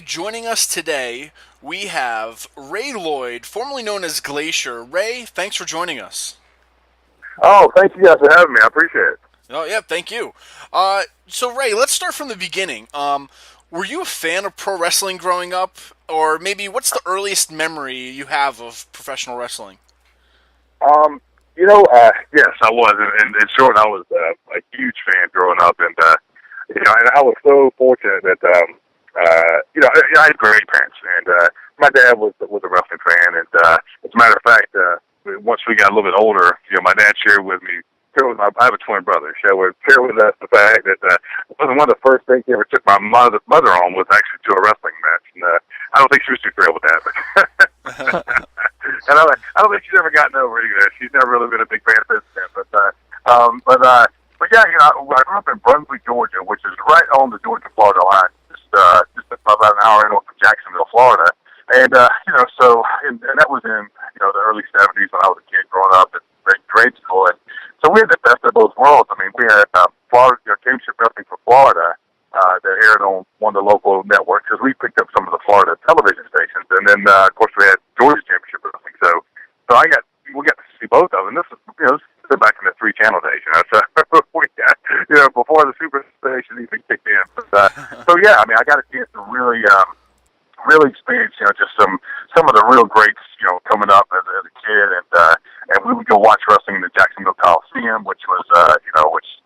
Joining us today, we have Ray Lloyd, formerly known as Glacier. Ray, thanks for joining us. Oh, thank you guys for having me. I appreciate it. Oh, yeah, thank you. So, Ray, let's start from the beginning. Were you a fan of pro wrestling growing up? Or maybe what's the earliest memory you have of professional wrestling? Yes, I was. And in short, I was a huge fan growing up. And I was so fortunate that, I had great parents, and my dad was a wrestling fan, and as a matter of fact, once we got a little bit older, my dad shared with me. I have a twin brother. Shared with us the fact that one of the first things he ever took my mother on was actually to a wrestling match, and I don't think she was too thrilled with that. And I don't think she's ever gotten over it either. She's never really been a big fan of business, but yeah, I grew up in Brunswick, Georgia, which is right on the Georgia-Florida line. Just about an hour north of Jacksonville, Florida. And and that was in, the early 70s when I was a kid growing up in grade school. And so we had the best of both worlds. I mean, we had Florida, Championship Wrestling for Florida that aired on one of the local networks because we picked up some of the Florida television stations. And then, of course, we had Georgia Championship Wrestling. So we got to see both of them. And this is, back in the 3-channel days, so we got, before the super station even kicked in. But, so yeah, I mean, I got a chance to really experience, just some of the real greats, coming up as a kid, and we would go watch wrestling in the Jacksonville Coliseum, which was,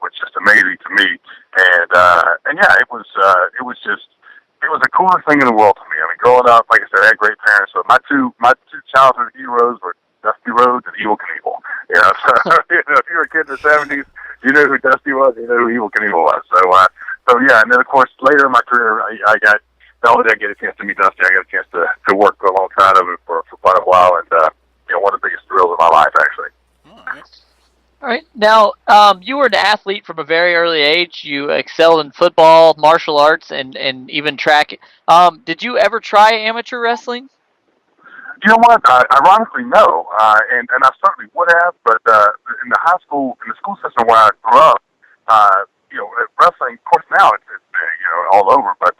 which just amazing to me, and yeah, it was the coolest thing in the world to me. I mean, growing up, like I said, I had great parents, so my two childhood heroes were Dusty Rhodes and Evil Knievel. So if you were a kid in the 70s, you knew who Dusty was, you knew who Evil Knievel was. So yeah, and then of course later in my career, I got not only did I get a chance to meet Dusty, I got a chance to work alongside of him for quite a while, and one of the biggest thrills of my life, actually. All right. Now, you were an athlete from a very early age. You excelled in football, martial arts, and even track. Did you ever try amateur wrestling? You know what? Ironically, no. And I certainly would have, but in the school system where I grew up, wrestling, of course, now it's all over, but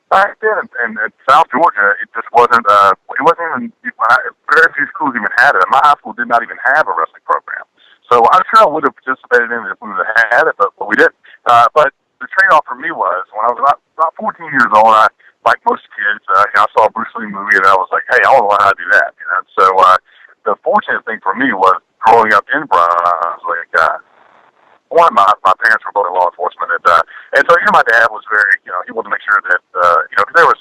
back then in South Georgia, it just wasn't, even, very few schools even had it. My high school did not even have a wrestling program. So I'm sure I would have participated in it if we would have had it, but we didn't. But the trade-off for me was, when I was about 14 years old, like most kids, I saw a Bruce Lee movie, and I was like, hey, I want to learn how to do that. So the fortunate thing for me was growing up in Brunswick. My parents were both in law enforcement, and so my dad was very, he wanted to make sure that, because there was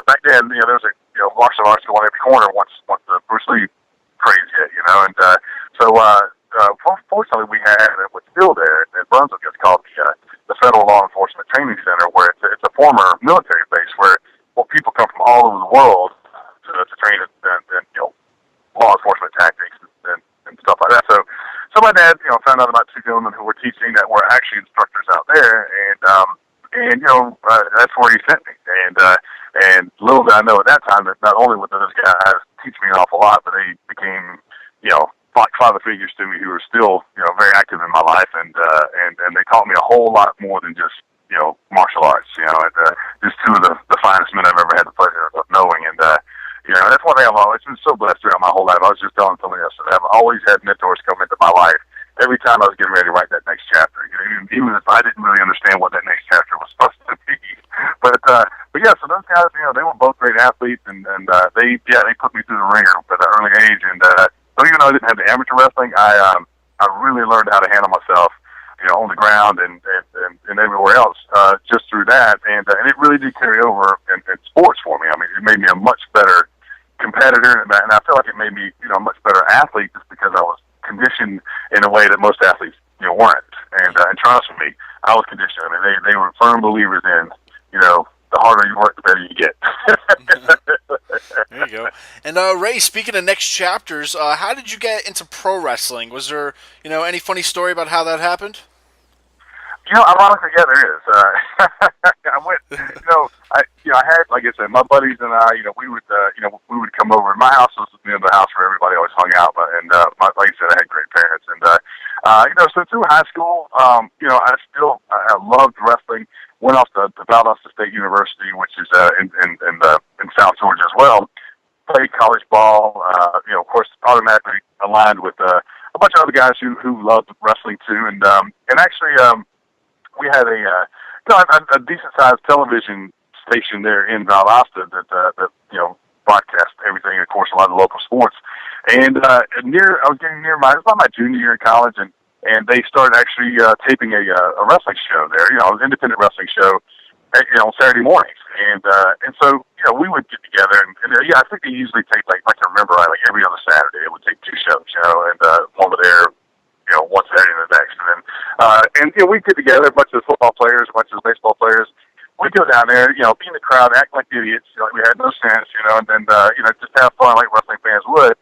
back then, there was a martial arts going every corner once the Bruce Lee craze hit, and fortunately we had, and what's still there in Brunswick, it's called the Federal Law Enforcement Training Center, where it's a former military base where people come from all over the world to train in law enforcement tactics and stuff like that. So my dad, found out about 2 gentlemen who were teaching that were actually instructors out there, and that's where he sent me. And little did I know at that time that not only would those guys teach me an awful lot, but they became, father figures to me who are still, very active in my life, and they taught me a whole lot more than just, martial arts. Just 2 of the finest men I've ever had the pleasure of knowing, and that's one thing I've always been so blessed throughout my whole life. I was just telling somebody else that I've always had mentors come into my life every time I was getting ready to write that next chapter. Even if I didn't really understand what that next chapter was supposed to be, but yeah. So those guys, they were both great athletes, and they put me through the ringer at an early age, and so even though I didn't have the amateur wrestling, I really learned how to handle myself, on the ground and everywhere else, just through that, and it really did carry over in sports for me. I mean, it made me a much better competitor, and I feel like it made me, a much better athlete just because I was conditioned in a way that most athletes, weren't. And trust me, I was conditioned. I mean, they were firm believers in, the harder you work, the better you get. There you go. And Ray, speaking of next chapters, how did you get into pro wrestling? Was there, any funny story about how that happened? Ironically, yeah, there is. I went, I had, like I said, my buddies and I, we would come over. My house was, the house where everybody always hung out. And like I said, I had great parents. And so through high school, I loved wrestling. Went off to Valdosta State University, which is in South Georgia as well. Played college ball. Of course, automatically aligned with a bunch of other guys who loved wrestling too. And actually, we had a decent sized television station there in Valdosta that broadcast everything, of course, a lot of local sports. And I was getting it was about my junior year in college, and they started actually taping a wrestling show there, an independent wrestling show, on Saturday mornings. And so we would get together, and I think they usually take like I remember right, like every other Saturday it would take two shows, and one with there, one Saturday and the next, and we'd get together, a bunch of football players, a bunch of baseball players. We'd go down there, be in the crowd, act like idiots, like we had no sense, and then just have fun like wrestling fans would.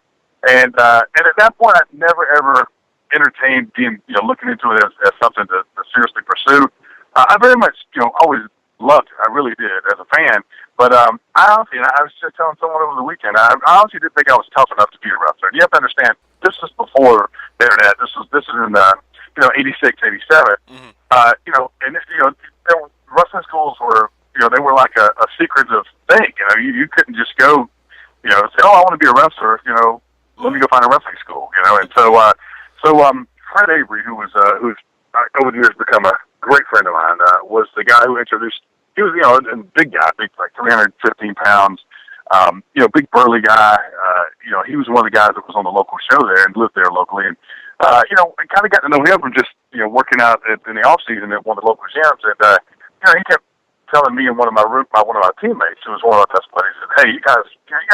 And at that point, I'd never ever entertained being, looking into it as something to seriously pursue. I very much, always loved it. I really did as a fan. But I honestly, I was just telling someone over the weekend, I honestly didn't think I was tough enough to be a wrestler. You have to understand, this was before the internet. This is in 86, 87. Mm-hmm. And wrestling schools were, they were like a secretive thing. You couldn't just go, say, oh, I want to be a wrestler. Let me go find a wrestling school. And so Fred Avery, who's over the years become a great friend of mine, was the guy who introduced. He was, a big guy, big, like 315 pounds, big burly guy. He was one of the guys that was on the local show there and lived there locally. And, I kind of got to know him from just, working out in the off season at one of the local gyms. And, he kept telling me and one of my teammates, who was one of our best buddies, said, hey, you guys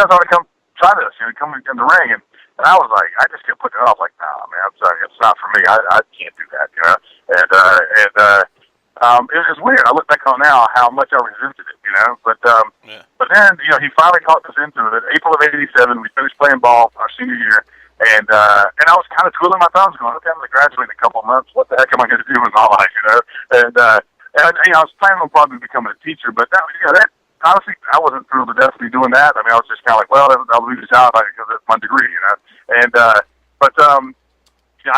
ought to come try this, come in the ring. And I was like, I just kept putting it off, like, nah, man, I'm sorry, it's not for me. I can't do that, It was weird. I look back on now how much I resisted it, But then, he finally talked us into it. April of '87, we finished playing ball our senior year, and I was kind of twiddling my thumbs, going, okay, I'm going to graduate in a couple of months. What the heck am I going to do with my life, And I was planning on probably becoming a teacher, but that honestly, I wasn't thrilled to death to be doing that. I mean, I was just kind of like, well, I'll leave the job because it's my degree, And I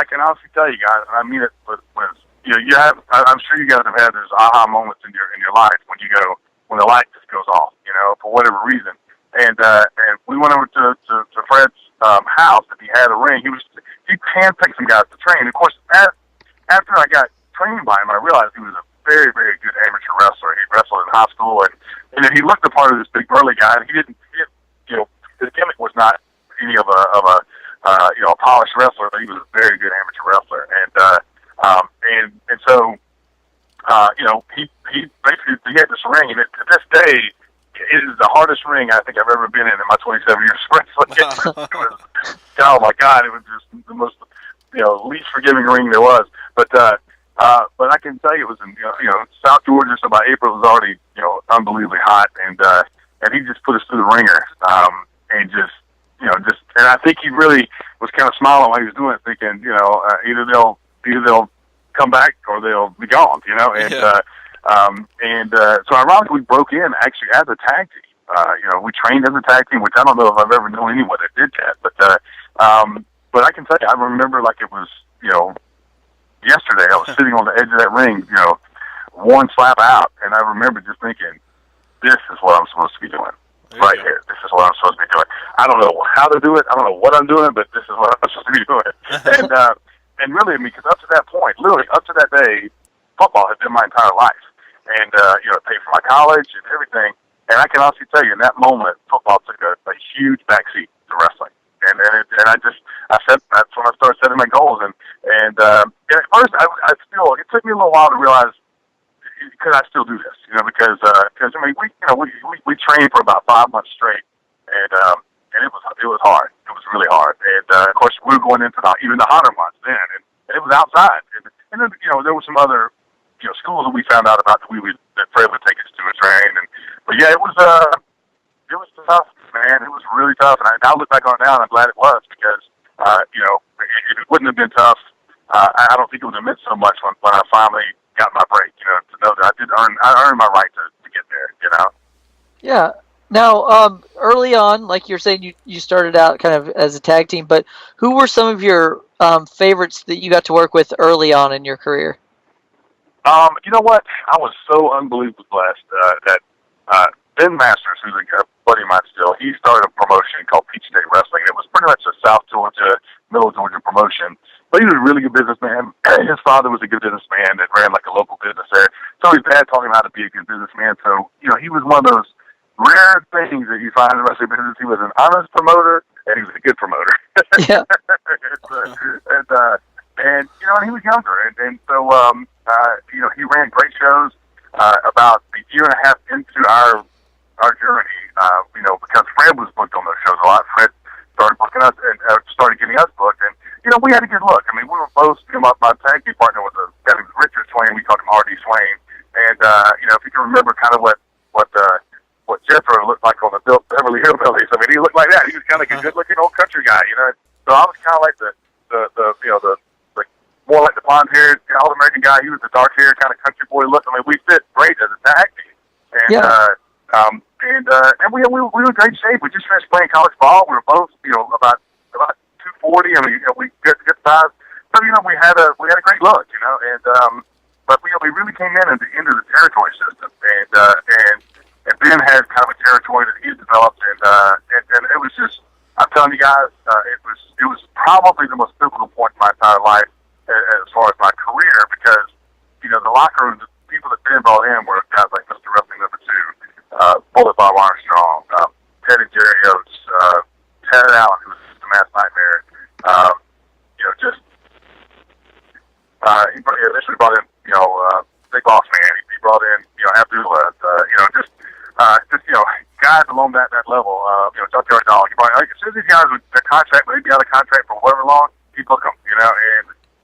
can honestly tell you guys, and I mean it with you have. I'm sure you guys have had those aha moments in your life when the light just goes off, for whatever reason. And we went over to Fred's house, and he had a ring. He handpicked some guys to train. Of course, after I got trained by him, I realized he was a very, very good amateur wrestler. He wrestled in high school, and he looked the part of this big burly guy. And he didn't his gimmick was not any of a polished wrestler, but he was a very good amateur wrestler. And so he basically had this ring, and to this day, it is the hardest ring I think I've ever been in my 27 years of wrestling. Oh my God, it was just the most least forgiving ring there was. But I can tell you it was in South Georgia, so by April it was already unbelievably hot, and he just put us through the ringer, and and I think he really was kind of smiling while he was doing it, thinking either they'll come back or they'll be gone, so ironically we broke in actually as a tag team. We trained as a tag team, which I don't know if I've ever known anyone that did that, but I can tell you I remember like it was yesterday. I was sitting on the edge of that ring, one slap out, and I remember just thinking, this is what I'm supposed to be doing. Right here. This is what I'm supposed to be doing. I don't know how to do it. I don't know what I'm doing, but this is what I'm supposed to be doing. And really, I mean, because up to that point, literally up to that day, football had been my entire life. And, it paid for my college and everything. And I can honestly tell you, in that moment, football took a huge backseat to wrestling. And I said, that's when I started setting my goals. And at first, it took me a little while to realize, could I still do this? Because I mean, we trained for about 5 months straight, and it was hard. It was really hard. And of course, we were going into even the hotter months then, and it was outside. And then there were some other schools that we found out about that Fred would take us to and train. But yeah, it was tough, man. It was really tough. And I look back on it now, and I'm glad it was because if it wouldn't have been tough, I don't think it would have meant so much when I finally got my break, to know that I earned my right to get there, Yeah. Now, early on, like you're saying, you started out kind of as a tag team, but who were some of your favorites that you got to work with early on in your career? You know what? I was so unbelievably blessed that Ben Masters, who's a buddy of mine still, he started a promotion called Peach State Wrestling. It was pretty much a South Georgia, Middle Georgia promotion. But he was a really good businessman. His father was a good businessman that ran like a local business there. So his dad taught him how to be a good businessman. So, he was one of those rare things that you find in the wrestling business. He was an honest promoter, and he was a good promoter. Yeah. and, and he was younger. And so, he ran great shows about a year and a half into our journey, because Fred was booked on those shows a lot. Fred started booking us and started getting us booked. And, we had a good look. I mean, we were both, my tag team partner was a guy named Richard Swain. We called him R.D. Swain. And, if you can remember kind of what Jethro looked like on the Beverly Hillbillies, I mean, he looked like that. He was kind of like a good-looking old country guy, So I was kind of like the more like the blonde-haired all-American guy. He was the dark-haired kind of country boy look. I mean, we fit great as a tag team. And, Yeah. And we were in great shape. We just finished playing college ball. We were both, about 240. I mean, we good size. So, we had a great look, and, but we really came in at the end of the territory system. And Ben had kind of a territory that he had developed, and it was just, I'm telling you guys, it was probably the most pivotal point in my entire life as far as my career, because, the locker room, the people that Ben brought in were guys like Mr. Wrestling Number 2, Bullet Bob Armstrong, Ted and Jerry Oates, Ted Allen, who was just a mass nightmare. Just he initially brought in, Big Boss Man. He brought in, Abdullah, guys along that level. Junkyard Dog. He brought in, as soon as these guys would their contract, they'd be out of contract for whatever long, he book them.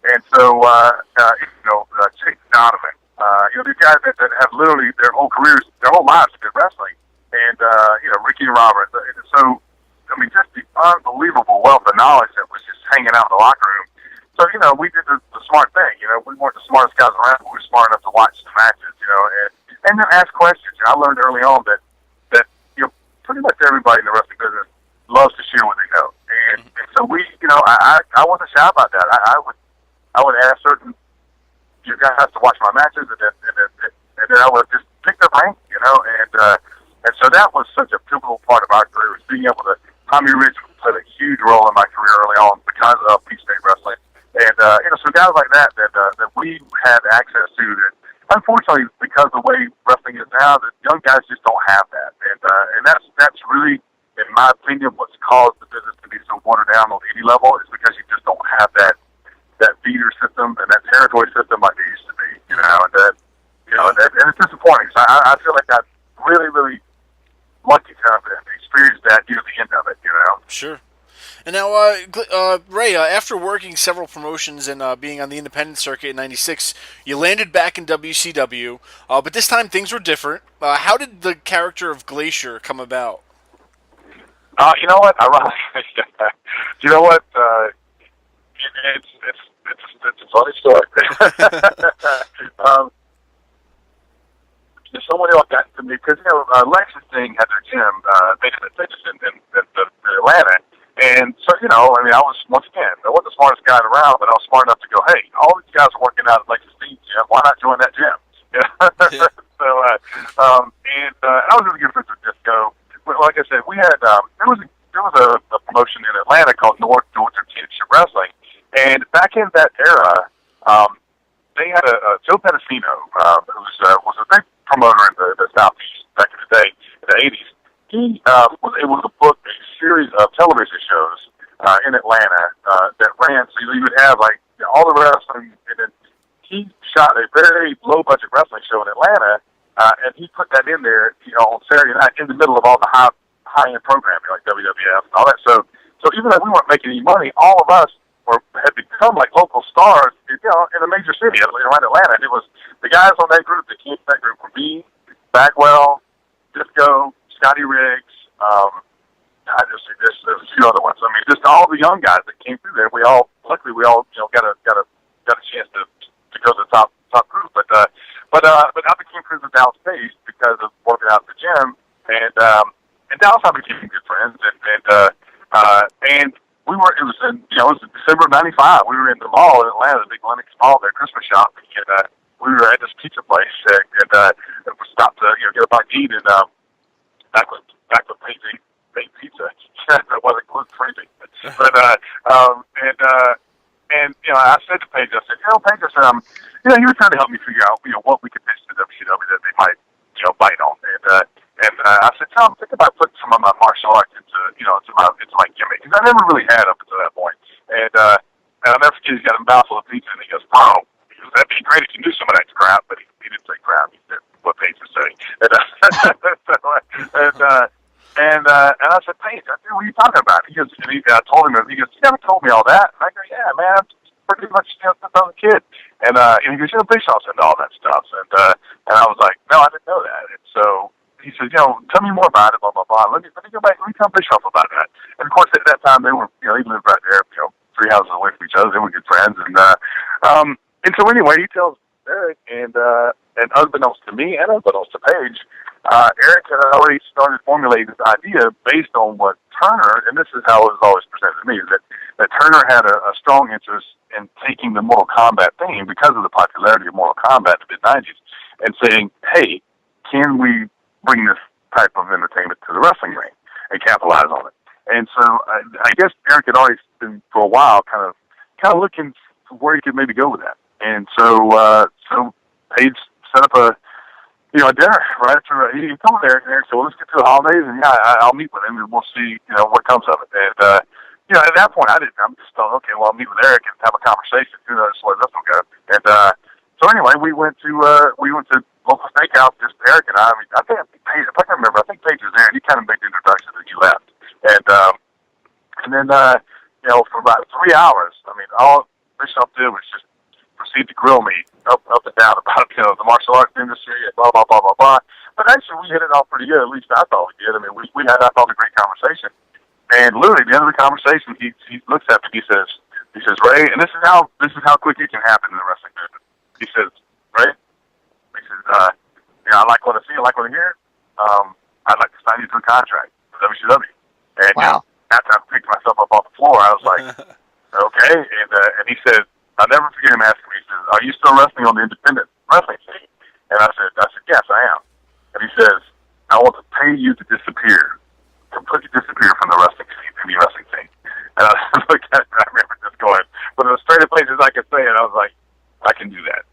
And so Chase Donovan. These guys that have literally their whole careers, their whole lives have been wrestling, and Ricky and Robert. So I mean, just the unbelievable wealth of knowledge that was just hanging out in the locker room. So, we did the smart thing. We weren't the smartest guys around, but we were smart enough to watch the matches, and then ask questions. I learned early on that pretty much everybody in the wrestling business loves to share what they know. And so I wasn't shy about that. I would ask certain guys to watch my matches, and then I would just pick their brain, and so that was such a pivotal part of our career, was being able to. Tommy Rich played a huge role in my career early on because of Peach State Wrestling. And, so guys like that we had access to that, unfortunately, because of the way wrestling is now, the young guys just don't have that. And that's really, in my opinion, what's caused the business to be so watered down on any level, is because you just don't have that feeder system and that territory system like they used to be, and it's disappointing. So I feel like I really, really lucky to have experienced that near the end of it, Sure. And now, Ray, after working several promotions and being on the independent circuit in '96, you landed back in WCW, but this time things were different. How did the character of Glacier come about? You know what? You know what? It's a funny story. Someone else got to me because Lexington had their gym. They just in Atlanta, and so I was once again I wasn't the smartest guy around, but I was smart enough to go, hey, all these guys are working out at Lexington gym. Why not join that gym? Yeah. So I was really good friends with Disco. But like I said, we had there was a promotion in Atlanta called North Georgia Championship Wrestling, and back in that era, they had a Joe Pedicino, who was a big promoter in the Southeast back in the day, in the 80s. He was able to book a series of television shows in Atlanta that ran, so you would have all the wrestling, and then he shot a very low-budget wrestling show in Atlanta, and he put that in there, on Saturday night in the middle of all the high-end programming like WWF and all that. So even though we weren't making any money, all of us had become like local stars, in a major city around Atlanta. And it was the guys on that group that came to that group were me, Bagwell, Disco, Scotty Riggs. There's a few other ones. I mean, just all the young guys that came through there. Luckily we all got a chance to go to the top group. But I became friends with Dallas Page because of working out at the gym. and Dallas and I became good friends, and we were. It was in it was in December of '95. We were in the mall in Atlanta, the big Lennox Mall, their Christmas shop, and we were at this pizza place, and we stopped to get a bite to eat, and back when Paige made pizza, it wasn't gluten free, but and I said to Paige, I said, Paige, I said, you were trying to help me figure out what we could pitch to WCW that they might bite on, and I said, I'm thinking about putting some of my martial arts into my gimmick, because I never really had up until that point. And I'll never forget, he's got a mouthful of pizza, and he goes, that'd be great if you knew some of that crap, but he didn't say crap, he said what Paige was saying. And I said, Paige, I said, what are you talking about? He goes, I told him, he goes, you never told me all that. And I go, yeah, man, I'm pretty much since I was a kid. And he goes, Bischoff's into all that stuff. And I was like, no, I didn't know that. And so he says, tell me more about it, blah, blah, blah. Let me go back. Let me tell Bischoff about that. And of course, at that time, they were, he lived right there, 3 houses away from each other. They were good friends. And so anyway, he tells Eric, and unbeknownst to me and unbeknownst to Paige, Eric had already started formulating this idea based on what Turner, and this is how it was always presented to me, is that Turner had a strong interest in taking the Mortal Kombat theme because of the popularity of Mortal Kombat in the mid-'90s and saying, hey, can we bring this type of entertainment to the wrestling ring and capitalize on it? And so I guess Eric had already been, for a while, kind of looking for where he could maybe go with that. And so Paige set up a dinner right after he told me there. And Eric said, well, let's get to the holidays, and I'll meet with him, and we'll see, what comes of it. And, at that point, I'm just thought, okay, well, I'll meet with Eric and have a conversation. Who knows where this will go? And, so anyway, we went to local steakhouse, just Eric and I. I think Paige, if I can remember, I think Paige was there, and he kind of made the introduction, and he left. And then, for about 3 hours, all Bischoff did was just proceed to grill me up and down about the martial arts industry and blah blah blah blah blah. But actually, we hit it off pretty good. At least I thought we did. We had, I thought, a great conversation. And literally, at the end of the conversation, he looks at me. He says, Ray, and this is how quick it can happen in the wrestling business. He says, Ray, he says, I like what I see, I like what I hear. I'd like to sign you to a contract with WCW. And wow. After I picked myself up off the floor, I was like, okay. And he said, I'll never forget him asking me, he says, are you still wrestling on the independent wrestling scene? And I said, yes, I am. And he says, I want to pay you to disappear, completely disappear from the wrestling scene, indie wrestling scene. And I looked at it, I remember just going, but as straight as places I could say it, I was like, I can do that.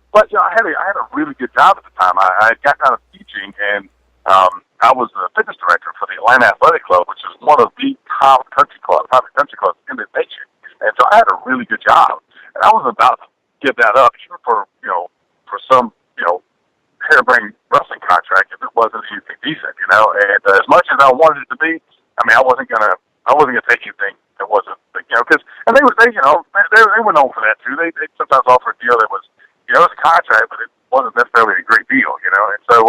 But I had a really good job at the time. I got out of teaching, and I was the fitness director for the Atlanta Athletic Club, which is one of the top private country clubs in the nation. And so I had a really good job, and I was about to give that up, even for some harebrained wrestling contract if it wasn't anything decent, And as much as I wanted it to be, I wasn't gonna take anything that wasn't, because they were known for that too. They sometimes offer a deal that was, it was a contract, but it wasn't necessarily a great deal, And so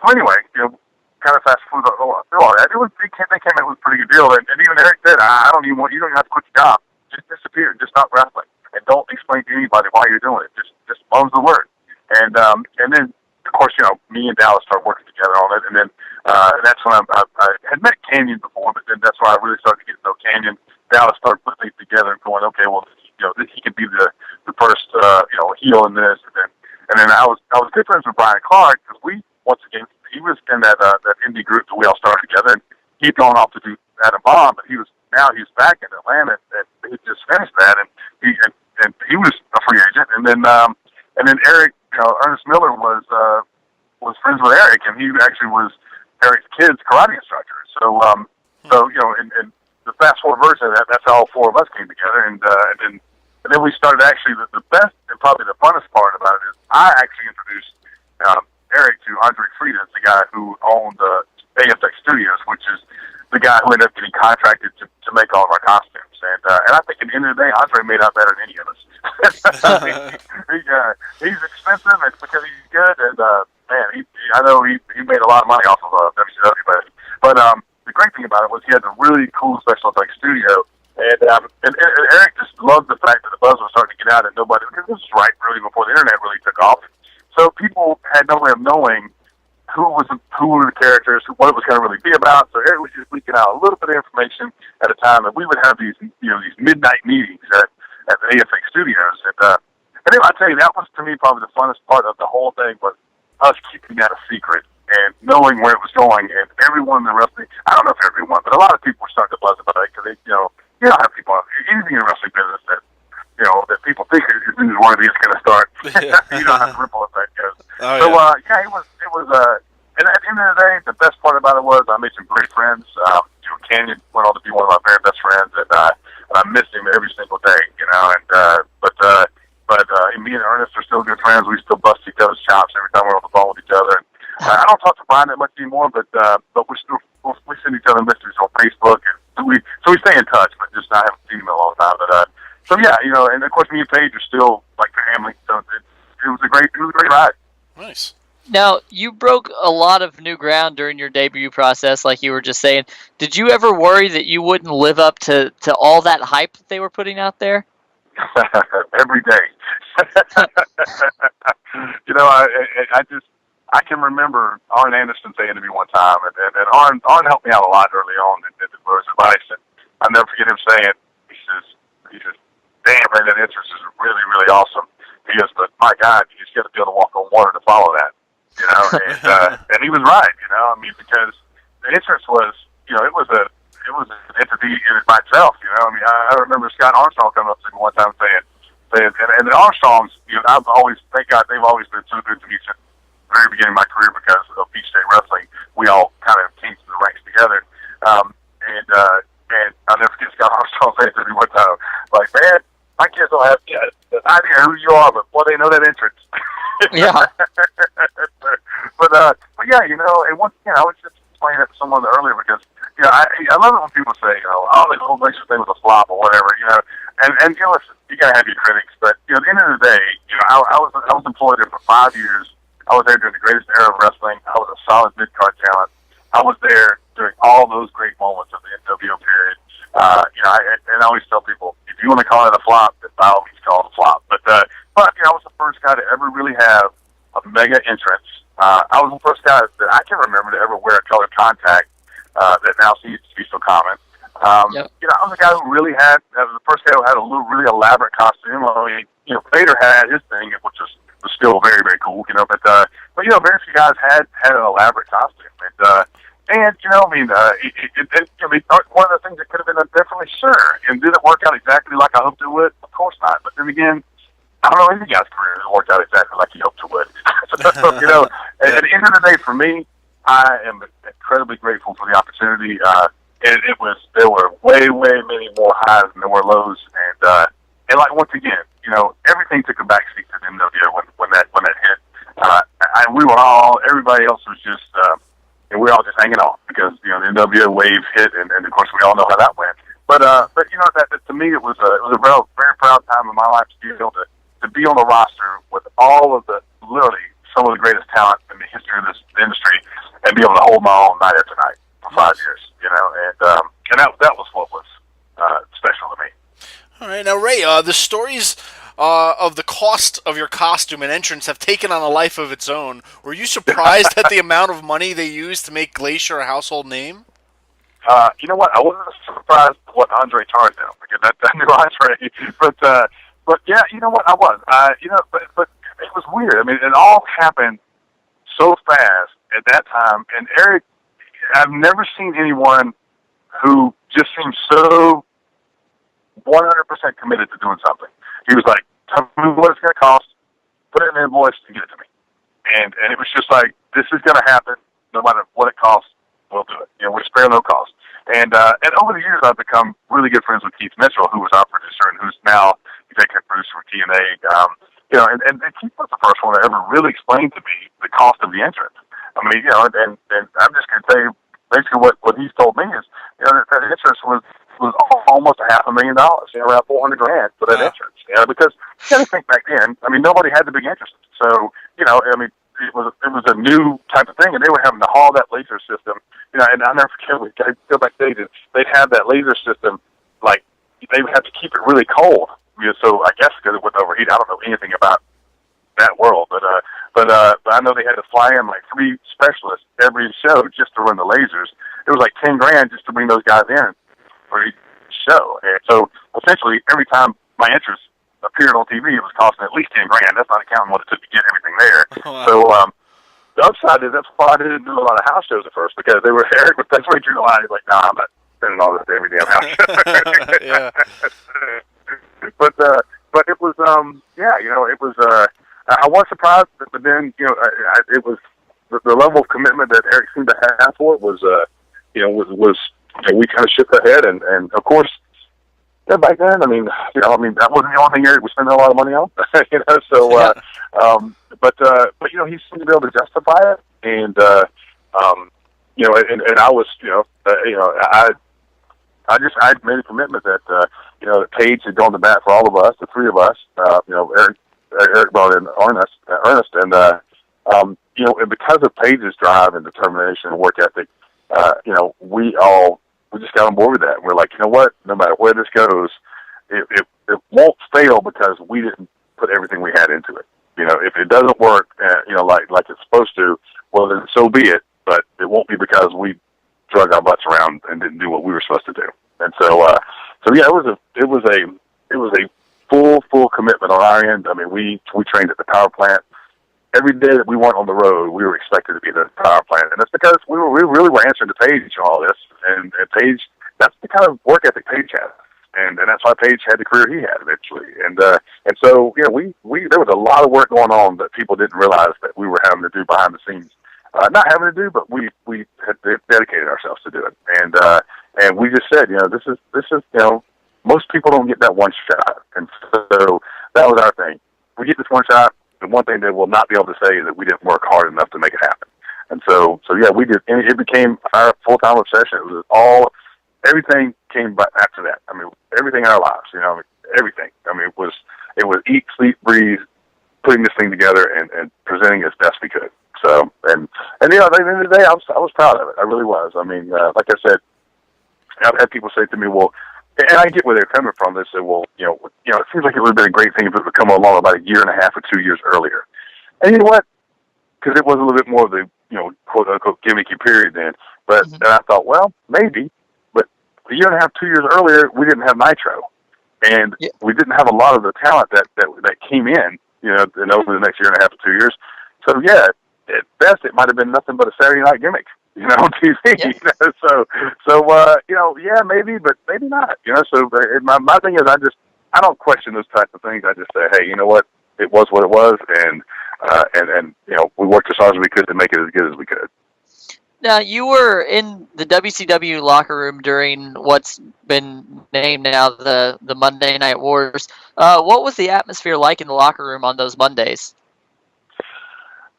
anyway, kind of fast forward through all that. They came in with a pretty good deal, and even Eric said, you don't even have to quit your job. Just disappear, just stop wrestling, and don't explain to anybody why you're doing it. Just owns the word. And then, of course, me and Dallas started working together on it, and then that's when I had met Canyon before, but then that's why I really started to get to know Canyon. Dallas started putting things together and going, okay, well, he could be the first heel in this, and then I was good friends with Brian Clark, because once again, he was in that indie group that we all started together, and he'd gone off to do Adam Bomb, but he's back in Atlanta, and he just finished that, and he was a free agent, and then Eric, Ernest Miller was friends with Eric, and he actually was Eric's kid's karate instructor. So in the fast forward version of that, that's how all four of us came together, and then we started actually the best and probably the funnest part about it is I actually introduced Eric to Andre Friedens, the guy who owned AFX Studios, which is the guy who ended up getting contracted to make all of our costumes. And I think at the end of the day, Andre made out better than any of us. He's expensive, and it's because he's good, and man, I know he made a lot of money off of WCW, but the great thing about it was he had a really cool special effects studio, and Eric just loved the fact that the buzz was starting to get out, and nobody, because this was right really before the internet really took off. So people had no way of knowing who were the characters, what it was going to really be about. So Eric was just leaking out a little bit of information at a time, and we would have these these midnight meetings at the AFX studios. And I tell you, that was to me probably the funnest part of the whole thing, was us keeping that a secret and knowing where it was going. And everyone in the wrestling, I don't know if everyone, but a lot of people were starting to buzz about it, because you don't have people, anything in the wrestling business that that people think is newsworthy is going to start. You know how the ripple effect goes. It was. And at the end of the day, the best part about it was I made some great friends. Canyon went on to be one of my very best friends, and I missed him every single day. But me and Ernest are still good friends. We still bust each other's chops every time we're on the phone with each other. And I don't talk to Brian that much anymore, but we send each other messages on Facebook, and so we stay in touch, but just not haven't seen him in a long time. But so yeah, and of course me and Paige are still like family. So it was a great ride. Nice. Now, you broke a lot of new ground during your debut process, like you were just saying. Did you ever worry that you wouldn't live up to all that hype that they were putting out there? Every day. I can remember Arn Anderson saying to me one time, and Arn helped me out a lot early on in his advice, and I'll never forget him saying, he says, damn, man, that entrance is really, really awesome. He goes, but my God, you just got to be able to walk on water to follow that. And he was right, because the entrance was, it was an entity in it by itself, I remember Scott Armstrong coming up to me one time saying, and the Armstrongs, I've always, thank God, they've always been so good to me since the very beginning of my career, because of Beach State Wrestling. We all kind of came through the ranks together. And I'll never forget Scott Armstrong saying to me one time, like, man, my kids don't have an idea who you are, but boy, they know that entrance. Yeah. but yeah, and once again, I was just explaining it to someone earlier, because I love it when people say, oh, the whole Glacier thing was a flop or whatever, and listen, you gotta have your critics, but at the end of the day, I was employed there for 5 years. I was there during the greatest era of wrestling. I was a solid mid card talent. I was there during all those great moments of the NWO period. I always tell people, if you want to call it a flop, then by all means call it a flop. But I was the first guy to ever really have a mega entrance. I was the first guy that I can remember to ever wear a colored contact that now seems to be so common. Yep. I was the guy who really had, the first guy who had a really elaborate costume. I mean, Vader had his thing, which was still very, very cool, but very few guys had an elaborate costume. And one of the things that could have been done differently, sure. And did it work out exactly like I hoped it would? Of course not. But then again, I don't know any guy's career that worked out exactly like he hoped it would. So, at the end of the day, for me, I am incredibly grateful for the opportunity. And there were way, way many more highs than there were lows. And like, once again, everything took a backseat to the NWO when that hit. Everybody else was just, and we were all just hanging on, because the NWO wave hit, and of course we all know how that went. But that to me it was a very, very proud time in my life to be able to be on the roster with all of literally some of the greatest talent in the history of this industry, and be able to hold my own night after night for 5 years. And that was what was special to me. All right, now Ray, the stories of the cost of your costume and entrance have taken on a life of its own. Were you surprised at the amount of money they used to make Glacier a household name? You know what? I wasn't surprised at what Andre charged them, because that new Andre. But yeah, you know what? I was. But it was weird. I mean, it all happened so fast at that time. And Eric, I've never seen anyone who just seemed so 100% committed to doing something. He was like, tell me what it's going to cost, put it in an invoice, and get it to me. And it was just like, this is going to happen, no matter what it costs, we'll do it. We spare no cost. And over the years, I've become really good friends with Keith Mitchell, who was our producer, and who's now executive producer for TNA. And Keith was the first one that ever really explained to me the cost of the entrance. I mean, and I'm just going to tell you, basically what he's told me is, that entrance was almost $500,000, around $400,000 for that entrance. Because you got to think back then, I mean, nobody had the big entrance. So, I mean, it was a new type of thing, and they were having to haul that laser system. And I'll never forget, we go backstage, and they'd have that laser system, like, they would have to keep it really cold. So I guess because it wouldn't overheat. I don't know anything about that world, but but I know they had to fly in like 3 specialists every show just to run the lasers. It was like $10,000 just to bring those guys in for each show. And so essentially every time my interest appeared on TV, it was costing at least $10,000. That's not accounting what it took to get everything there. Wow. So the upside is that's why I didn't do a lot of house shows at first, because they were Eric. That's why you realize, like, nah, I'm not spending all this every damn house show. Yeah. But it was it was I was surprised, but then it was the level of commitment that Eric seemed to have for it was we kind of shook our head, and of course. Yeah, back then, I mean, that wasn't the only thing Eric was spending a lot of money on, So, he seemed to be able to justify it, and I was, I made a commitment that, Paige had gone to bat for all of us, the 3 of us. Eric brought in Ernest, and and because of Paige's drive and determination and work ethic, we just got on board with that. We're like, you know what? No matter where this goes, it won't fail because we didn't put everything we had into it. If it doesn't work, like it's supposed to, well, then so be it. But it won't be because we drug our butts around and didn't do what we were supposed to do. And so yeah, it was a full commitment on our end. I mean, we trained at the power plant. Every day that we weren't on the road, we were expected to be at the power plant, and that's because we really were answering to Paige on all this. And Paige, that's the kind of work ethic Paige had, and that's why Paige had the career he had eventually. And so we there was a lot of work going on that people didn't realize that we were having to do behind the scenes. Not having to do, but we had dedicated ourselves to do it. And we just said, this is most people don't get that one shot, and so that was our thing. We get this one shot. The one thing that we'll not be able to say is that we didn't work hard enough to make it happen. And so yeah, we did. And it became our full-time obsession. It was everything came after that. I mean, everything in our lives, everything. I mean, it was eat, sleep, breathe, putting this thing together and presenting as best we could. So, and at the end of the day, I was proud of it. I really was. I mean, like I said, I've had people say to me, well, and I get where they're coming from. They say, well, it seems like it would have been a great thing if it would come along about 1.5 years or 2 years earlier. And you know what? Because it was a little bit more of the, quote unquote gimmicky period then. But and I thought, well, maybe. But 1.5 years, 2 years earlier, we didn't have Nitro, and we didn't have a lot of the talent that came in, and over the next 1.5 to 2 years. So yeah, at best, it might have been nothing but a Saturday night gimmick. On TV. Yeah, maybe, but maybe not. So my thing is, I don't question those types of things. I just say, hey, you know what? It was what it was, and we worked as hard as we could to make it as good as we could. Now, you were in the WCW locker room during what's been named now the Monday Night Wars. What was the atmosphere like in the locker room on those Mondays?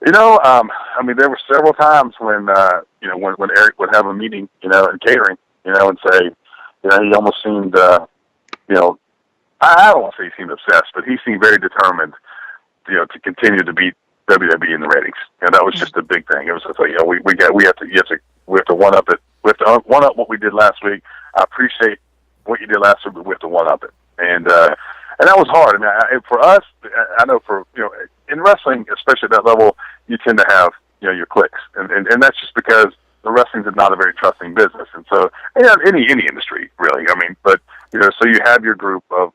I mean, there were several times when Eric would have a meeting, in catering, and say, he almost seemed, I don't want to say he seemed obsessed, but he seemed very determined, to continue to beat WWE in the ratings. And that was just a big thing. It was just like, we have to one up it. We have to one up what we did last week. I appreciate what you did last week, but we have to one up it. And that was hard. I mean, for us, I know in wrestling, especially at that level, you tend to have, your cliques. And that's just because the wrestling is not a very trusting business. And so, any industry, really. I mean, but, so you have your group of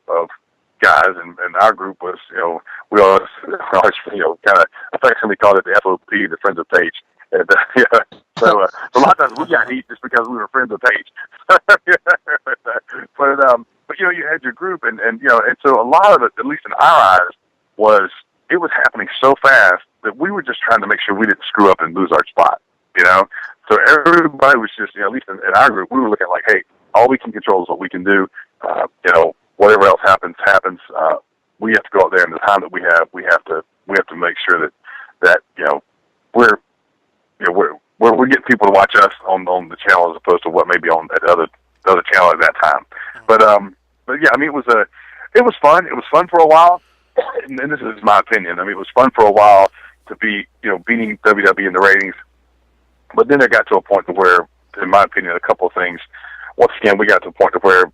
guys, and our group was, we always kind of affectionately called it the FOP, the Friends of Paige. And, so a lot of times we got heat just because we were friends of Paige. But you had your group, and so a lot of it, at least in our eyes, it was happening so fast that we were just trying to make sure we didn't screw up and lose our spot, So everybody was just, at least in our group, we were looking like, hey, all we can control is what we can do. Whatever else happens. We have to go out there, and the time that we have to make sure that we're getting people to watch us on the channel as opposed to what may be on that other channel at that time. But yeah, I mean, it was fun. It was fun for a while, and this is my opinion. I mean, it was fun for a while to be beating WWE in the ratings, but then it got to a point where, in my opinion, a couple of things. Once again, we got to a point where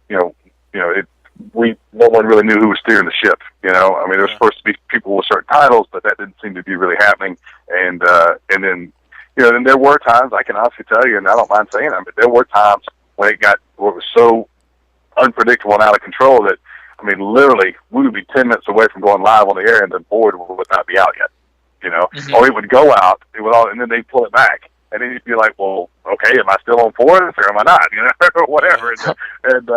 no one really knew who was steering the ship. You know, I mean, there were supposed to be people with certain titles, but that didn't seem to be really happening. And then, you know, then there were times, I can honestly tell you, and I don't mind saying it, but there were times when it was so unpredictable and out of control that, I mean, literally, we would be 10 minutes away from going live on the air, and the board would not be out yet. You know, or it would go out, and then they'd pull it back, and then you'd be like, well, okay, am I still on fourth or am I not? You know, or whatever. And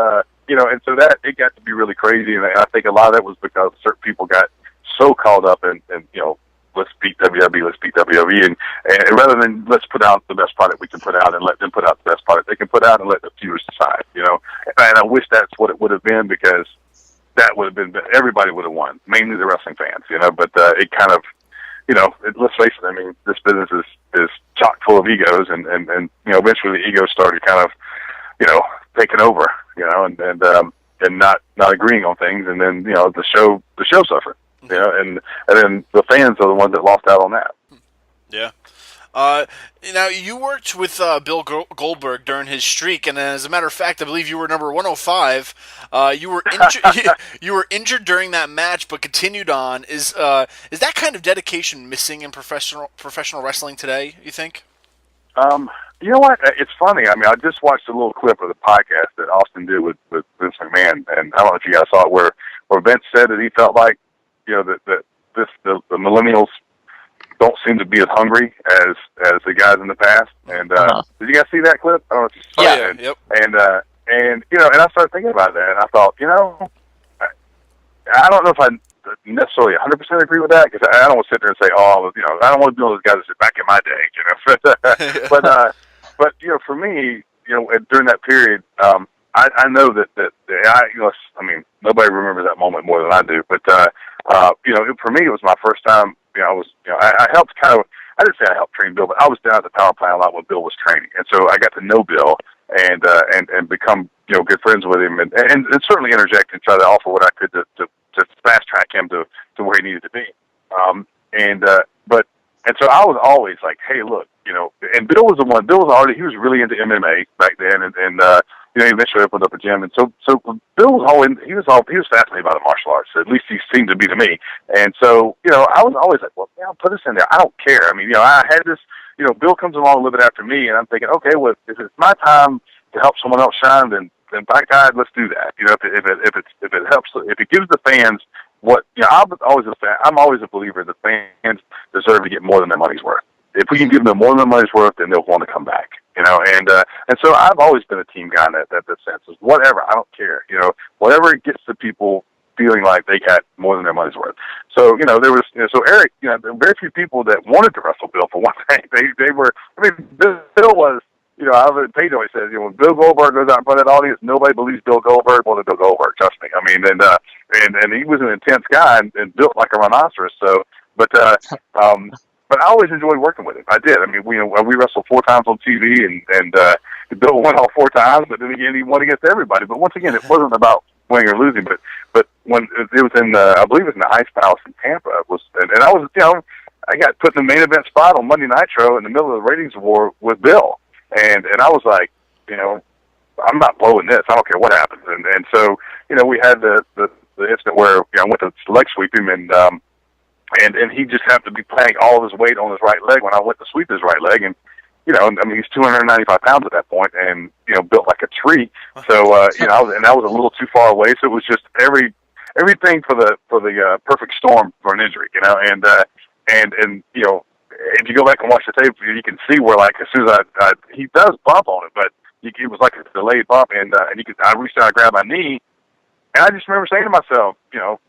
you know, and so that it got to be really crazy, and I think a lot of that was because certain people got so caught up in you know, let's beat WWE, and rather than let's put out the best product we can put out and let them put out the best product they can put out and let the viewers decide. You know, and I wish that's what it would have been, because that would have been, everybody would have won, mainly the wrestling fans. You know, but it kind of, you know, let's face it, I mean, this business is chock full of egos, and you know, eventually the egos started kind of, you know, taking over, you know, and not agreeing on things, and then, you know, the show suffered, you know, and then the fans are the ones that lost out on that. Yeah. Now, you worked with Bill Goldberg during his streak, and as a matter of fact, I believe you were number 105. You were you were injured during that match, but continued on. Is that kind of dedication missing in professional wrestling today, you think? You know what? It's funny. I mean, I just watched a little clip of the podcast that Austin did with Vince McMahon, and I don't know if you guys saw it, where Vince said that he felt like, you know, that the millennials don't seem to be as hungry as the guys in the past. And did you guys see that clip? I don't know if you saw it. Yep. And you know, and I started thinking about that, and I thought, you know, I don't know if I necessarily 100% agree with that, because I don't want to sit there and say, oh, you know, I don't want to be one of those guys that said back in my day, you know. but you know, for me, you know, during that period, I know that you know, I mean, nobody remembers that moment more than I do, but you know, for me, it was my first time. You know, I helped kind of, I didn't say I helped train Bill, but I was down at the power plant a lot when Bill was training. And so I got to know Bill and become, you know, good friends with him, and certainly interject and try to offer what I could to fast track him to where he needed to be. And so I was always like, hey, look, you know, and Bill was he was really into MMA back then, and you know, he eventually opened up a gym, and so Bill was he was fascinated by the martial arts. At least he seemed to be to me. And so, you know, I was always like, well, yeah, put us in there. I don't care. I mean, you know, I had this, you know, Bill comes along a little bit after me, and I'm thinking, okay, well, if it's my time to help someone else shine, then by God, let's do that. You know, if it helps, if it gives the fans what, you know, I'm always a believer that fans deserve to get more than their money's worth. If we can give them more than their money's worth, then they'll want to come back. You know, and so I've always been a team guy in that sense. It's whatever, I don't care. You know, whatever gets the people feeling like they got more than their money's worth. So, you know, there was, you know, so Eric, you know, there were very few people that wanted to wrestle Bill for one thing. They were, I mean, Bill was, you know, Paige always says, you know, when Bill Goldberg goes out in front of that audience, nobody believes Bill Goldberg more than Bill Goldberg. Trust me. I mean, and he was an intense guy and built like a rhinoceros. So, but I always enjoyed working with him. I did. I mean, we wrestled 4 times on TV, and Bill won all 4 times, but then again, he won against everybody. But once again, it wasn't about winning or losing. But when it was in, I believe it was in the Ice Palace in Tampa, and I was, you know, I got put in the main event spot on Monday Nitro in the middle of the ratings war with Bill, and I was like, you know, I'm not blowing this. I don't care what happens. And so, you know, we had the incident where, you know, I went to leg sweep him, and he just happened to be playing all of his weight on his right leg when I went to sweep his right leg. And, you know, I mean, he's 295 pounds at that point and, you know, built like a tree. So, you know, and that was a little too far away. So it was just everything for the perfect storm for an injury, you know, and, you know, if you go back and watch the tape, you can see where, like, as soon as he does bump on it, but it was like a delayed bump, and I reached out and grabbed my knee, and I just remember saying to myself, you know,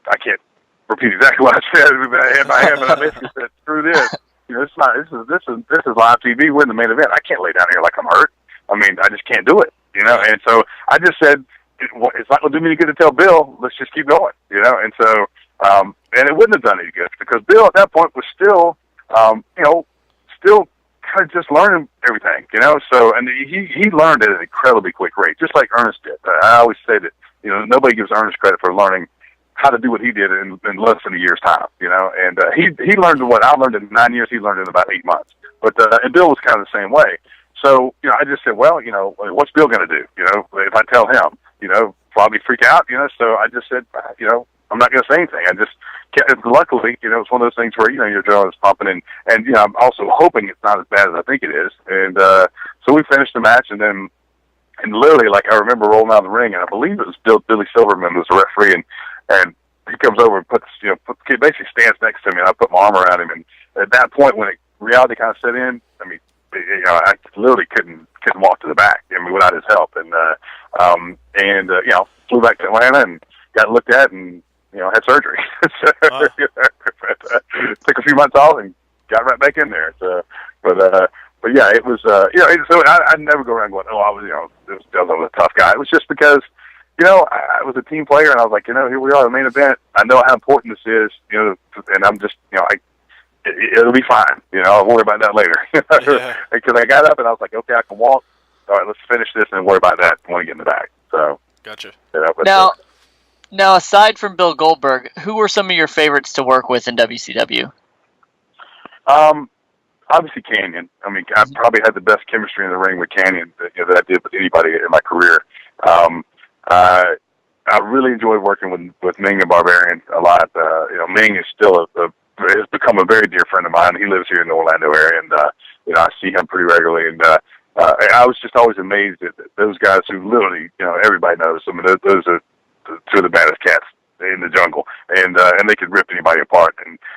I can't repeat exactly what I said in my head, but I basically said, "Screw this! You know, this is live TV. We're in the main event. I can't lay down here like I'm hurt. I mean, I just can't do it. You know." And so I just said, "It's not going to do me any good to tell Bill. Let's just keep going." You know, and so and it wouldn't have done any good because Bill at that point was still, you know, still kind of just learning everything. You know, so and he learned at an incredibly quick rate, just like Ernest did. I always say that, you know, nobody gives Ernest credit for learning how to do what he did in less than a year's time, you know, and he learned what I learned in 9 years. He learned in about 8 months. But and Bill was kind of the same way. So, I just said, well, what's Bill going to do? If I tell him, probably freak out, So I just said, I'm not going to say anything. I just luckily, it's one of those things where, your adrenaline's pumping and I'm also hoping it's not as bad as I think it is. And, so we finished the match and literally, like, I remember rolling out of the ring, and I believe it was Billy Silverman was the referee, and he comes over and basically stands next to me, and I put my arm around him, and at that point, when reality kind of set in, I mean, I literally couldn't walk to the back, without his help, and flew back to Atlanta and got looked at, and had surgery. So, took a few months off and got right back in there. So, but yeah, it was, so I never go around going, oh, I was a tough guy. It was just because, I was a team player, and I was like, here we are, the main event. I know how important this is, and I'm just, it'll be fine. I'll worry about that later. Because I got up and I was like, okay, I can walk. All right, let's finish this and worry about that when we get in the back. So, gotcha. Now, aside from Bill Goldberg, who were some of your favorites to work with in WCW? Obviously Canyon. I mean, I probably had the best chemistry in the ring with Canyon that I did with anybody in my career. I really enjoyed working with Ming and Barbarian a lot. Ming is still has become a very dear friend of mine. He lives here in the Orlando area, and I see him pretty regularly. And I was just always amazed at those guys who literally, everybody knows. I mean, those are two of the baddest cats in the jungle, and they could rip anybody apart.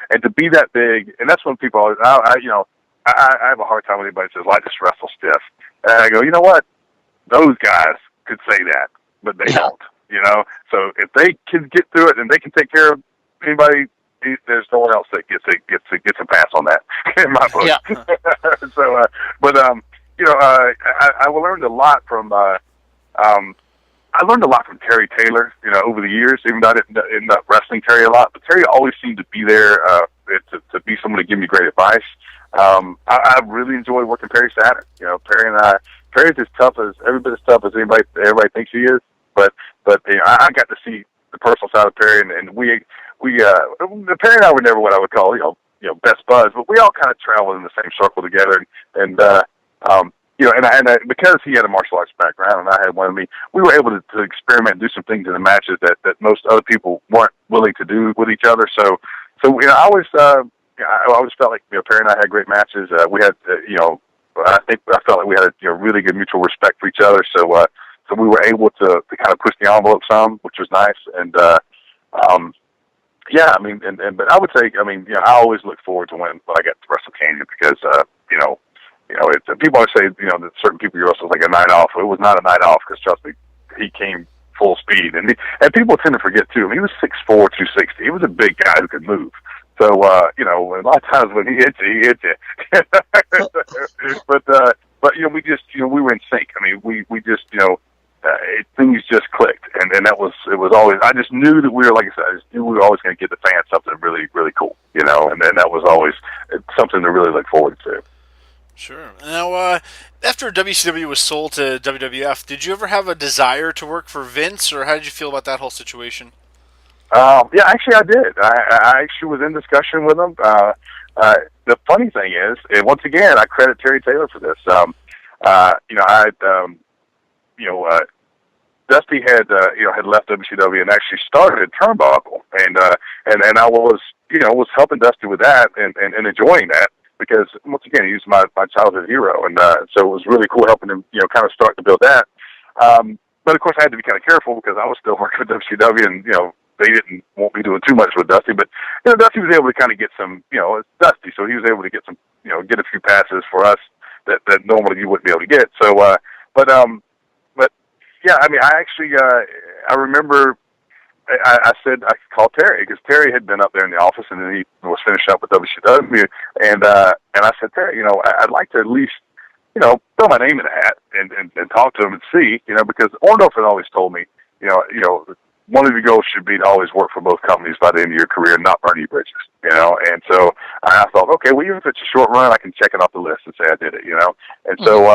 And to be that big, and that's when people always, I have a hard time with anybody that says, "I just wrestle stiff." And I go, you know what? Those guys could say that, but they don't. So if they can get through it and they can take care of anybody, there's no one else that gets a pass on that in my book. Yeah. So, I learned a lot from. I learned a lot from Terry Taylor, over the years, even though I didn't end up wrestling Terry a lot. But Terry always seemed to be there to be someone to give me great advice. I really enjoyed working Perry Saturn. Perry's as tough as every bit as tough as everybody thinks he is. But I got to see the personal side of Perry, and we Perry and I were never what I would call best buds, but we all kind of traveled in the same circle together, and because he had a martial arts background and I had one of me, we were able to experiment and do some things in the matches that most other people weren't willing to do with each other. So I always felt like Perry and I had great matches. We had I felt like we had a really good mutual respect for each other. So we were able to kind of push the envelope some, which was nice. And but I would say, I always look forward to when I got to Wrestle Canyon because people always say that certain people you wrestle like a night off. It was not a night off because trust me, he came full speed, and people tend to forget too. He was 6'4", 260. He was a big guy who could move. So a lot of times when he hits you, he hits you. but we just we were in sync. We just things just clicked, and it was always. I just knew that we were, like I said, I just knew we were always going to get the fans something really really cool, and then that was always something to really look forward to. Sure. Now, after WCW was sold to WWF, did you ever have a desire to work for Vince, or how did you feel about that whole situation? Yeah, actually I did. I actually was in discussion with him. The funny thing is, and once again, I credit Terry Taylor for this. Dusty had left WCW and actually started at Turnbuckle, and I was helping Dusty with that and enjoying that. Because once again, he was my childhood hero, and so it was really cool helping him, kind of start to build that. But of course, I had to be kind of careful because I was still working with WCW, and they didn't want me doing too much with Dusty. But Dusty was able to kind of get some, it's Dusty, so he was able to get some, get a few passes for us that normally you wouldn't be able to get. So, but yeah, I remember. I said I could call Terry because Terry had been up there in the office and then he was finishing up with WCW, and I said, Terry, I'd like to at least throw my name in the hat and talk to him and see, because Orndorff had always told me, one of your goals should be to always work for both companies by the end of your career, not burn any bridges, and so I thought, okay, well, even if it's a short run, I can check it off the list and say I did it, and so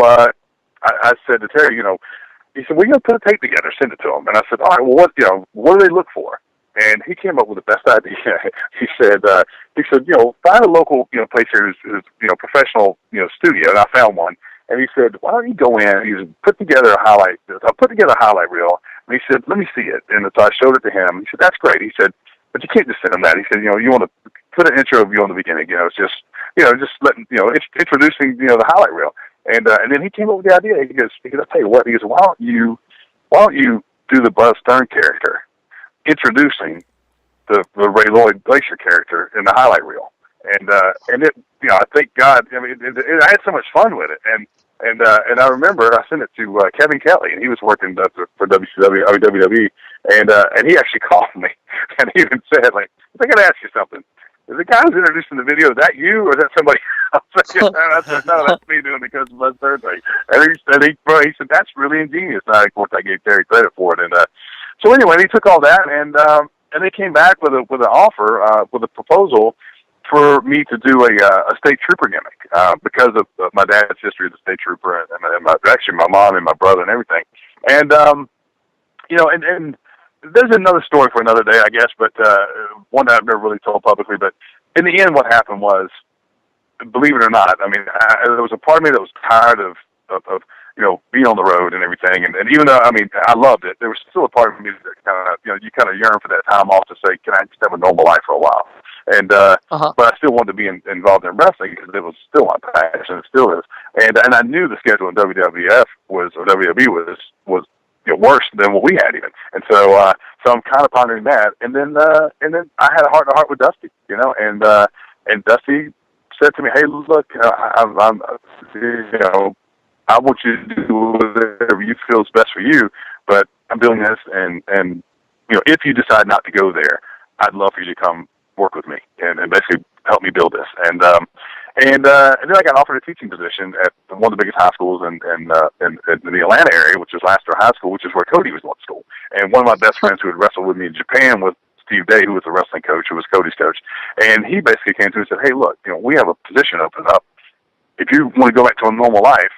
I said to Terry, he said, "We're going to put a tape together, send it to them." And I said, "All right, well, what do they look for?" And he came up with the best idea. he said, find a local, place here who's professional, studio. And I found one. And he said, why don't you go in? He put together a highlight reel. And he said, let me see it. And so I showed it to him. He said, that's great. He said, but you can't just send him that. He said, you want to put an intro of you on the beginning. It's just, just letting, introducing, the highlight reel. And then he came up with the idea. He goes, I'll tell you what. He goes, why don't you do the Buzz Stern character, introducing the Ray Lloyd Glacier character in the highlight reel. And it, I thank God. I mean, I had so much fun with it. And I remember I sent it to Kevin Kelly, and he was working for WWE, and he actually called me, and he even said, like, I got to ask you something. Is the guy who's introducing the video, is that you, or is that somebody else? I said, no, that's me doing it because of Buzz Stern thing. And he said, that's really ingenious. And of course, I gave Terry credit for it. And so anyway, he took all that, and they came back with an offer, with a proposal for me to do a state trooper gimmick because of my dad's history as a state trooper, and actually my mom and my brother and everything. And and there's another story for another day, I guess, but one that I've never really told publicly. But in the end, what happened was, believe it or not, I mean, there was a part of me that was tired of being on the road and everything. And even though, I mean, I loved it, there was still a part of me that kind of, you kind of yearn for that time off to say, can I just have a normal life for a while? And but I still wanted to be involved in wrestling because it was still my passion. It still is. And I knew the schedule in WWE was worse than what we had even. And so I'm kind of pondering that. And then I had a heart to heart with Dusty, and Dusty said to me, "Hey, look, I want you to do whatever you feel is best for you, but I'm doing this, and if you decide not to go there, I'd love for you to come work with me and basically help me build this." And then I got offered a teaching position at one of the biggest high schools in the Atlanta area, which is Laster High School, which is where Cody was going to school. And one of my best friends who had wrestled with me in Japan was Steve Day, who was the wrestling coach, who was Cody's coach. And he basically came to me and said, "Hey, look, we have a position open up. If you want to go back to a normal life,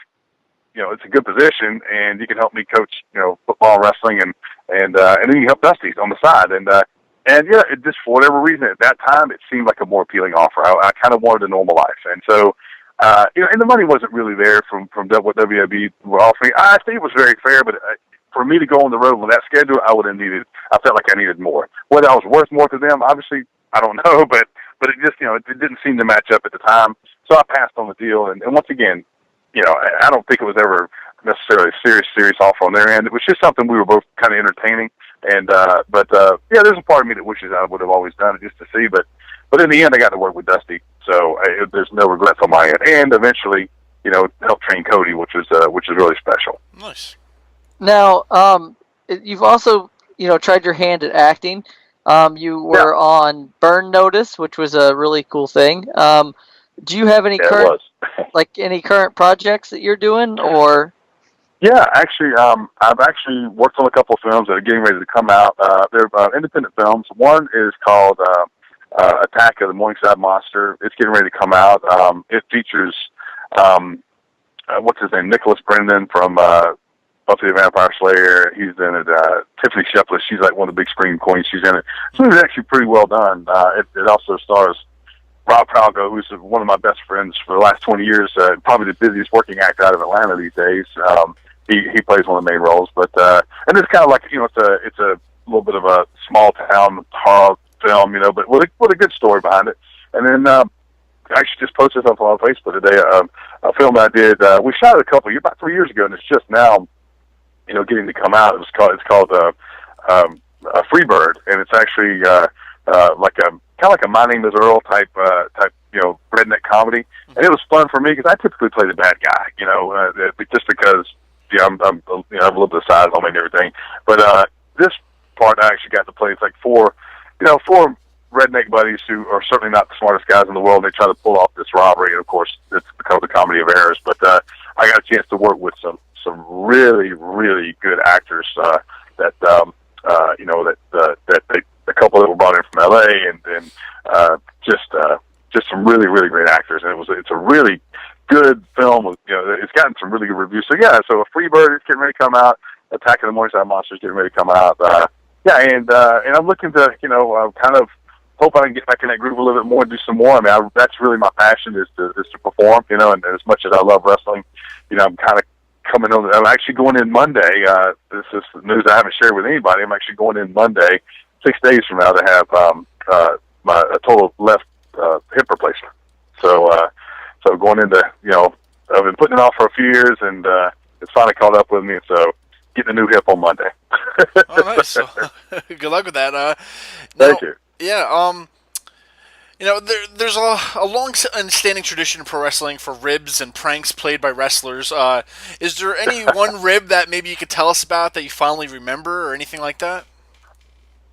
it's a good position, and you can help me coach, football, wrestling, and then you help Dusty on the side." And it just, for whatever reason, at that time, it seemed like a more appealing offer. I kind of wanted a normal life. And so, and the money wasn't really there from what WWE were offering. I think it was very fair, but for me to go on the road with that schedule, I felt like I needed more. Whether I was worth more to them, obviously, I don't know, but it just, it didn't seem to match up at the time. So I passed on the deal. And once again, I don't think it was ever necessarily a serious offer on their end. It was just something we were both kind of entertaining. And there's a part of me that wishes I would have always done it just to see. But in the end, I got to work with Dusty, so there's no regrets on my end. And eventually, help train Cody, which is really special. Nice. Now, you've also tried your hand at acting. You were on Burn Notice, which was a really cool thing. Do you have any current any current projects that you're doing, or? Yeah, actually, I've actually worked on a couple of films that are getting ready to come out. They're independent films. One is called Attack of the Morningside Monster. It's getting ready to come out. It features, what's his name, Nicholas Brendan from Buffy the Vampire Slayer. He's in it. Tiffany Shepard, she's like one of the big screen queens. She's in it. So it's actually pretty well done. It also stars Rob Pralgo, who's one of my best friends for the last 20 years, probably the busiest working actor out of Atlanta these days. He plays one of the main roles, but and it's kind of like it's a little bit of a small town horror film, but with a good story behind it. And then I actually just posted something on Facebook today, a film I did. We shot it about 3 years ago, and it's just now, getting to come out. It's called Freebird, and it's actually like a My Name Is Earl type redneck comedy. And it was fun for me because I typically play the bad guy, just because I'm I have a little bit of size on me and everything. But this part I actually got to play. It's like four redneck buddies who are certainly not the smartest guys in the world. They try to pull off this robbery, and of course it's called the comedy of errors. But I got a chance to work with some really, really good actors that a couple that were brought in from LA, and just some really, really great actors. And it's a really good film. It's gotten some really good reviews. So a Freebird is getting ready to come out. Attack of the Morningside Monster is getting ready to come out. Yeah, and I'm looking to, kind of hope I can get back in that groove a little bit more and do some more. I mean, that's really my passion is to perform, and as much as I love wrestling, I'm kind of coming on. I'm actually going in Monday. This is news I haven't shared with anybody. I'm actually going in Monday, 6 days from now, to have a total left hip replacement. So going into, I've been putting it off for a few years, and it's finally caught up with me. So getting a new hip on Monday. Oh, nice. So, good luck with that. Thank you. Yeah. There's a long-standing tradition in pro wrestling for ribs and pranks played by wrestlers. Is there any one rib that maybe you could tell us about that you fondly remember or anything like that?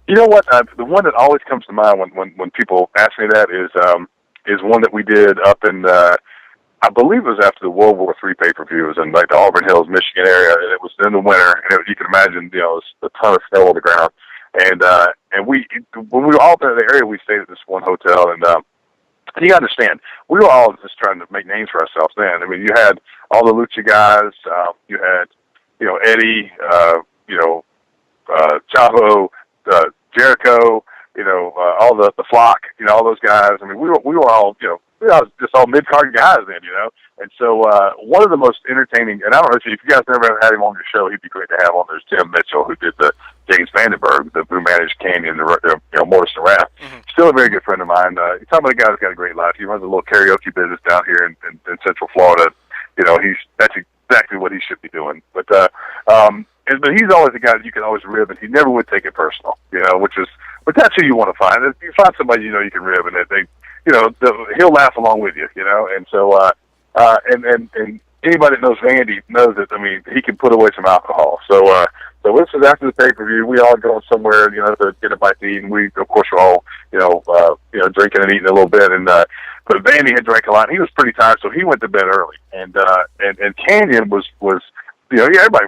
You know what? The one that always comes to mind when people ask me that is one that we did up in, I believe it was after the World War III pay-per-view. It was in like the Auburn Hills, Michigan area, and it was in the winter, and you can imagine, it was a ton of snow on the ground. And when we were all in the area, we stayed at this one hotel, and you understand, we were all just trying to make names for ourselves then. I mean, you had all the Lucha guys, you had, Eddie, Chavo, Jericho, all the Flock, all those guys. I mean, we were all, we were just all mid-card guys then, And so one of the most entertaining, and I don't know if you guys never had him on your show, he'd be great to have on. There's Tim Mitchell, who did the James Vandenberg, who managed Canyon, Morrison Raft. Mm-hmm. Still a very good friend of mine. You're talking about a guy who's got a great life. He runs a little karaoke business down here in Central Florida. That's exactly what he should be doing. But but he's always a guy that you can always rib, and he never would take it personal. But that's who you want to find. If you find somebody you can rib, and he'll laugh along with you. And so and anybody that knows Vandy knows that. I mean, he can put away some alcohol. So this is after the pay-per-view. We all go somewhere, to get a bite to eat, and we, of course, we're all, drinking and eating a little bit. And but Vandy had drank a lot. And he was pretty tired, so he went to bed early. And Canyon was everybody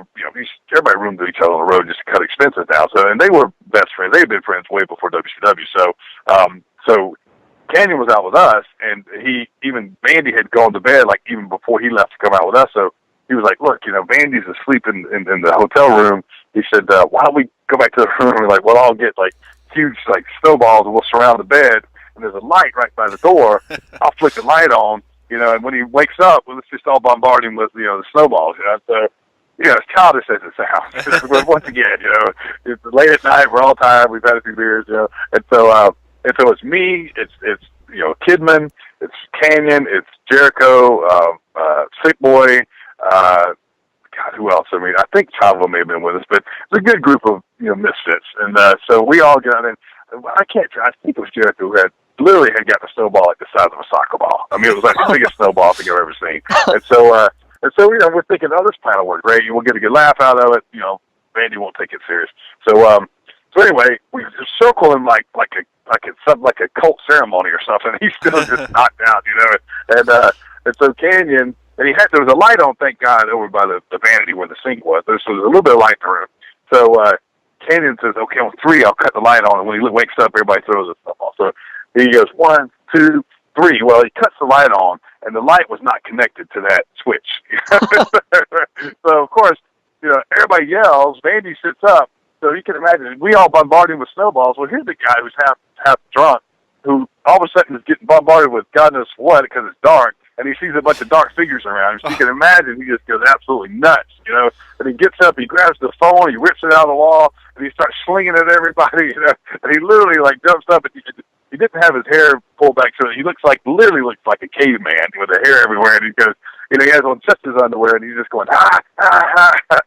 roomed with each other on the road just to cut expenses down. So, and they were best friends. They had been friends way before WCW. So Canyon was out with us, and Vandy had gone to bed like even before he left to come out with us. So he was like, "Look, Vandy's asleep in the hotel room." He said, "Why don't we go back to the room?" And we're like, "Well, I'll get like huge like snowballs, and we'll surround the bed. And there's a light right by the door. I'll flick the light on, and when he wakes up, let's just all bombard him with the snowballs." So, as childish as it sounds, but once again, it's late at night. We're all tired. We've had a few beers, and so it's me. It's Kidman. It's Canyon. It's Jericho. Sick Boy. God, who else? I mean, I think Chavo may have been with us, but it's a good group of misfits, and so we all got in. I think it was Jericho who had got the snowball like the size of a soccer ball. I mean, it was like the biggest snowball I think I've ever seen. And so we're thinking, this plan will work great. We'll get a good laugh out of it. Vandy won't take it serious. So anyway, we just circle him like a cult ceremony or something. He's still just knocked out, And so Canyon, and there was a light on, thank God, over by the vanity where the sink was. There was a little bit of light in the room. So Canyon says, "Okay, on 3, I'll cut the light on." And when he wakes up, everybody throws his stuff off. So he goes 1, 2, 3. Well, he cuts the light on, and the light was not connected to that switch. So of course, everybody yells. Vandy sits up. So you can imagine, we all bombard him with snowballs. Well, here's the guy who's half drunk, who all of a sudden is getting bombarded with God knows what because it's dark, and he sees a bunch of dark figures around him. So you can imagine he just goes absolutely nuts, And he gets up, he grabs the phone, he rips it out of the wall, and he starts slinging it at everybody, And he literally jumps up, and he didn't have his hair pulled back, so he literally looks like a caveman with the hair everywhere. And he goes, he has on just his underwear, and he's just going, ah, ah, ah.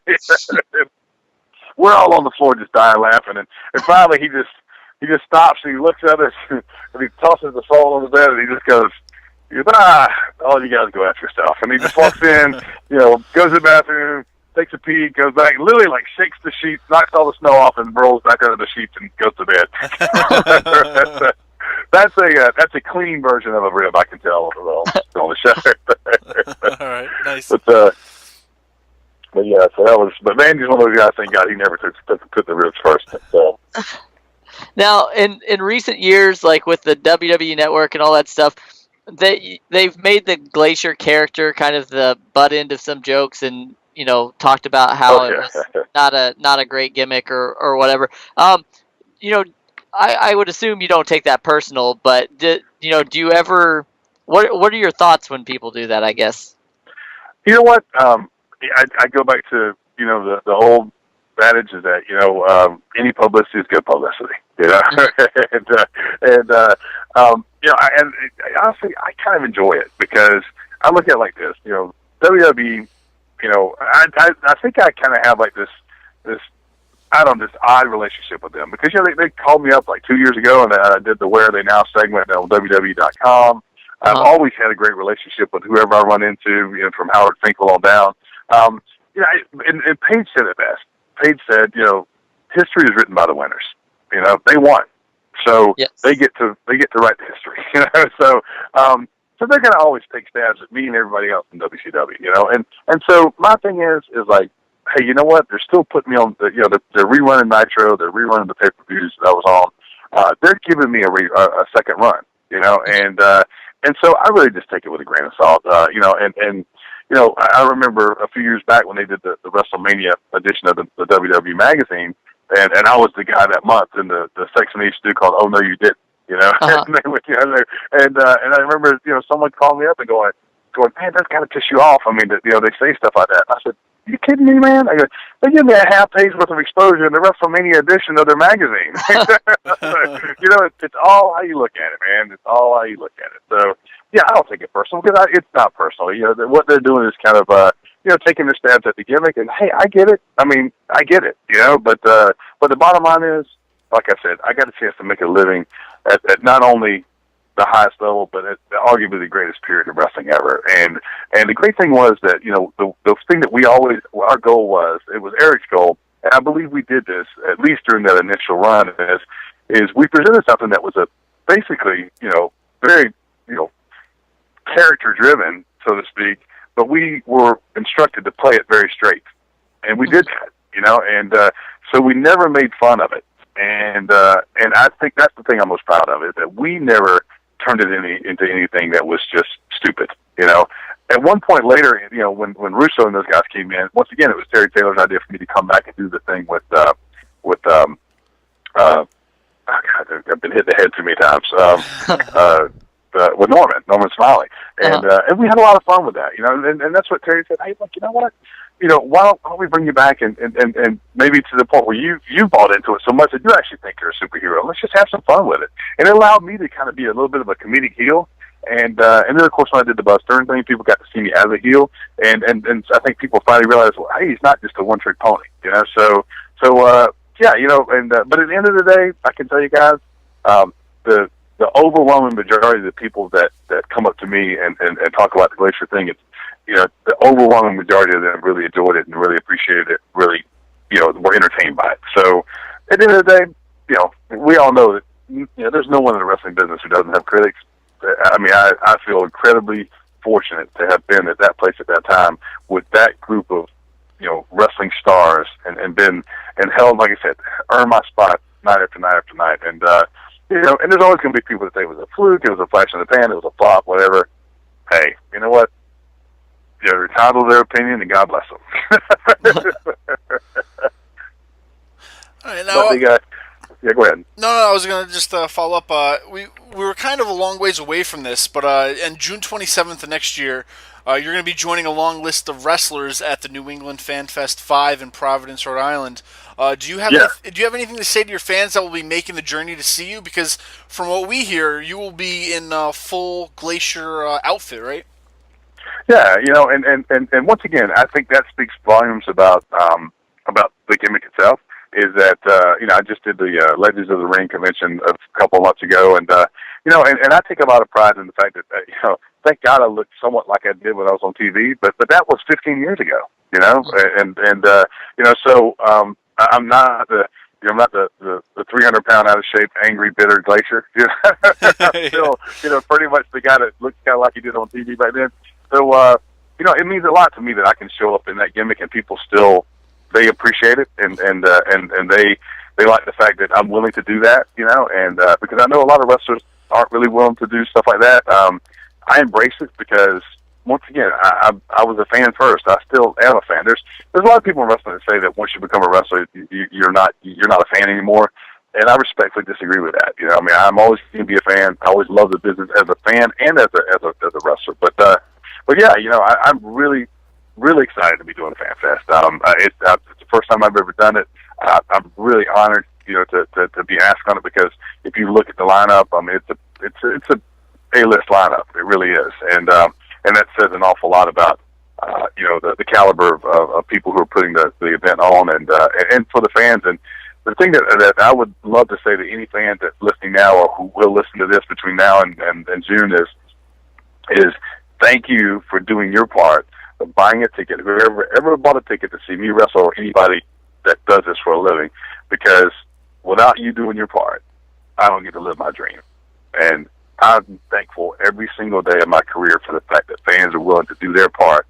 We're all on the floor just dying laughing, and finally he just stops and he looks at us and he tosses the phone on the bed and he just goes, all you guys go after yourself. And he just walks in, goes to the bathroom, takes a pee, goes back, literally shakes the sheets, knocks all the snow off, and rolls back under the sheets and goes to bed. That's a clean version of a rib, I can tell on the show. All right, nice. But yeah, but Vandy's one of those guys. Thank God he never took the ribs first. So. Now, in recent years, like with the WWE Network and all that stuff, they've made the Glacier character kind of the butt end of some jokes, and talked about how Oh it yeah. was not a great gimmick or whatever. You know, I would assume you don't take that personal, but do you ever? What are your thoughts when people do that? I guess. You know what? I go back to the old adage is that any publicity is good publicity. And honestly, I kind of enjoy it because I look at it like this. WWE. I think I kind of have like this I don't know, this odd relationship with them because they called me up like 2 years ago and I did the Where Are They Now segment on WWE.com. I've always had a great relationship with whoever I run into, from Howard Finkel on down. And Paige said it best. Paige said, history is written by the winners. They won, so yes. they get to write the history. So they're going to always take stabs at me and everybody else in WCW. And so my thing is like, hey, you know what? They're still putting me on. They're rerunning Nitro. They're rerunning the pay-per-views that I was on. They're giving me a second run. And so I really just take it with a grain of salt. I remember a few years back when they did the WrestleMania edition of the WWE magazine, and I was the guy that month in the section they used to do called "Oh No You Didn't." And they would, and I remember someone called me up and going, man, that's got to piss you off. I mean, they say stuff like that. I said, you kidding me, man? I go, they give me a half page worth of exposure in the WrestleMania edition of their magazine. It's all how you look at it, man. It's all how you look at it. So, yeah, I don't take it personal because it's not personal. What they're doing is kind of, taking their stabs at the gimmick. And hey, I get it. I mean, I get it. But the bottom line is, like I said, I got a chance to make a living at not only the highest level, but at arguably the greatest period of wrestling ever. And the great thing was that, the thing that our goal was, it was Eric's goal, and I believe we did this, at least during that initial run, is we presented something that was basically, very, character-driven, so to speak, but we were instructed to play it very straight. And we did that, and so we never made fun of it. And I think that's the thing I'm most proud of, is that we never turned it into anything that was just stupid. At one point later, when Russo and those guys came in, once again, it was Terry Taylor's idea for me to come back and do the thing with I've been hit the head too many times. With Norman Smiley, and we had a lot of fun with that, and that's what Terry said. Hey, look, you know what? Why don't we bring you back and maybe to the point where you bought into it so much that you actually think you're a superhero. Let's just have some fun with it. And it allowed me to kind of be a little bit of a comedic heel. And then of course when I did the Buzz Stern thing, people got to see me as a heel. And I think people finally realized, well, hey, he's not just a one-trick pony, So yeah, but at the end of the day, I can tell you guys, the overwhelming majority of the people that come up to me and talk about the Glacier thing, it's, the overwhelming majority of them really enjoyed it and really appreciated it, really, were entertained by it. So at the end of the day, we all know that, there's no one in the wrestling business who doesn't have critics. I mean, I feel incredibly fortunate to have been at that place at that time with that group of, wrestling stars and held, like I said, earned my spot night after night after night. And, and there's always going to be people that say it was a fluke, it was a flash in the pan, it was a flop, whatever. Hey, you know what? They're entitled to their opinion, and God bless them. All right, now, yeah, go ahead. No, I was going to just follow up. We were kind of a long ways away from this, but on June 27th of next year, you're going to be joining a long list of wrestlers at the New England Fan Fest 5 in Providence, Rhode Island. Do you have anything to say to your fans that will be making the journey to see you? Because from what we hear, you will be in full Glacier outfit, right? Yeah, and once again, I think that speaks volumes about the gimmick itself. Is that I just did the Legends of the Ring convention a couple of months ago, and and I take a lot of pride in the fact that thank God I look somewhat like I did when I was on TV, but that was 15 years ago, so I'm not the I'm not the 300-pound out of shape, angry, bitter Glacier. I'm still pretty much the guy that looks kind of like he did on TV back then. So it means a lot to me that I can show up in that gimmick and people still. They appreciate it, and they like the fact that I'm willing to do that, and because I know a lot of wrestlers aren't really willing to do stuff like that. I embrace it because once again, I was a fan first. I still am a fan. There's a lot of people in wrestling that say that once you become a wrestler, you're not a fan anymore. And I respectfully disagree with that. You know, I mean, I'm always going to be a fan. I always love the business as a fan and as a wrestler. But yeah, you know, I'm really excited to be doing a Fan Fest. It's the first time I've ever done it. I'm really honored, you know, to be asked on it, because if you look at the lineup, I mean, it's a A-list lineup. It really is, and that says an awful lot about you know, the caliber of people who are putting the event on, and for the fans. And the thing that I would love to say to any fan that's listening now, or who will listen to this between now and June, is thank you for doing your part of buying a ticket. Whoever ever bought a ticket to see me wrestle, or anybody that does this for a living, because without you doing your part, I don't get to live my dream. And I'm thankful every single day of my career for the fact that fans are willing to do their part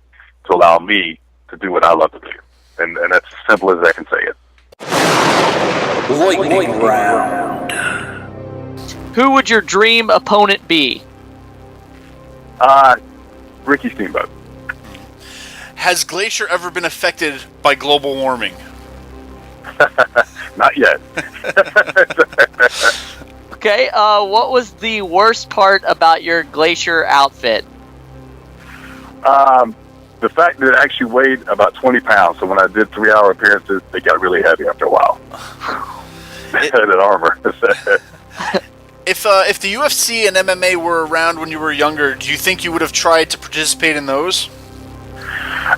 to allow me to do what I love to do. And that's as simple as I can say it. Lightning round. Who would your dream opponent be? Ricky Steamboat. Has Glacier ever been affected by global warming? Not yet. Okay, what was the worst part about your Glacier outfit? The fact that it actually weighed about 20 pounds, so when I did 3-hour appearances, they got really heavy after a while. That armor. If the UFC and MMA were around when you were younger, do you think you would have tried to participate in those?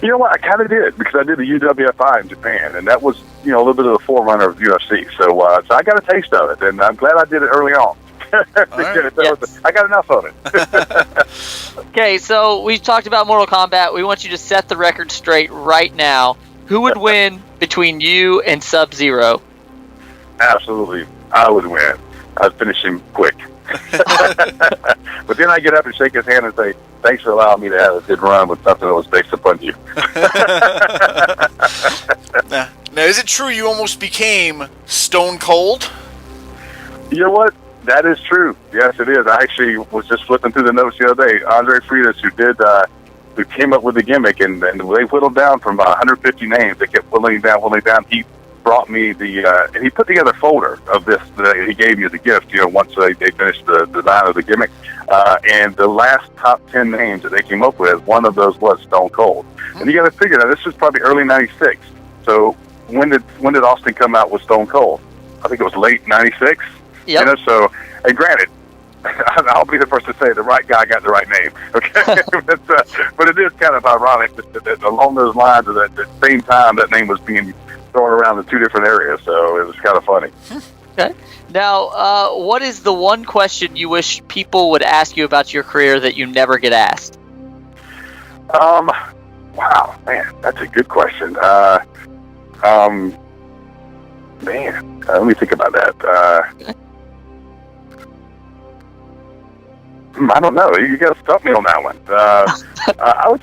You know what? I kind of did, because I did the UWFI in Japan, and that was, you know, a little bit of the forerunner of UFC. So I got a taste of it, and I'm glad I did it early on. Right. Yes. I got enough of it. Okay, so we talked about Mortal Kombat. We want you to set the record straight right now. Who would win between you and Sub-Zero? Absolutely, I would win. I'd finish him quick. But then I get up and shake his hand and say, "Thanks for allowing me to have a good run with something that was based upon you." Now, is it true you almost became Stone Cold? You know what? That is true. Yes, it is. I actually was just flipping through the notes the other day. Andre Friedis, who came up with the gimmick, and they whittled down from 150 names. They kept whittling down. He brought me and he put together a folder of this that he gave me as a gift, you know, once they finished the design of the gimmick. And the last top 10 names that they came up with, one of those was Stone Cold. And you got to figure that this was probably early '96. So when did Austin come out with Stone Cold? I think it was late '96. Yep. You know, so, and granted, I'll be the first to say the right guy got the right name. Okay, but it is kind of ironic that along those lines, at the same time, that name was being thrown around in two different areas. So it was kind of funny. Okay. Now, what is the one question you wish people would ask you about your career that you never get asked? Wow, man, that's a good question. Man, let me think about that. I don't know. You got to stop me on that one. I would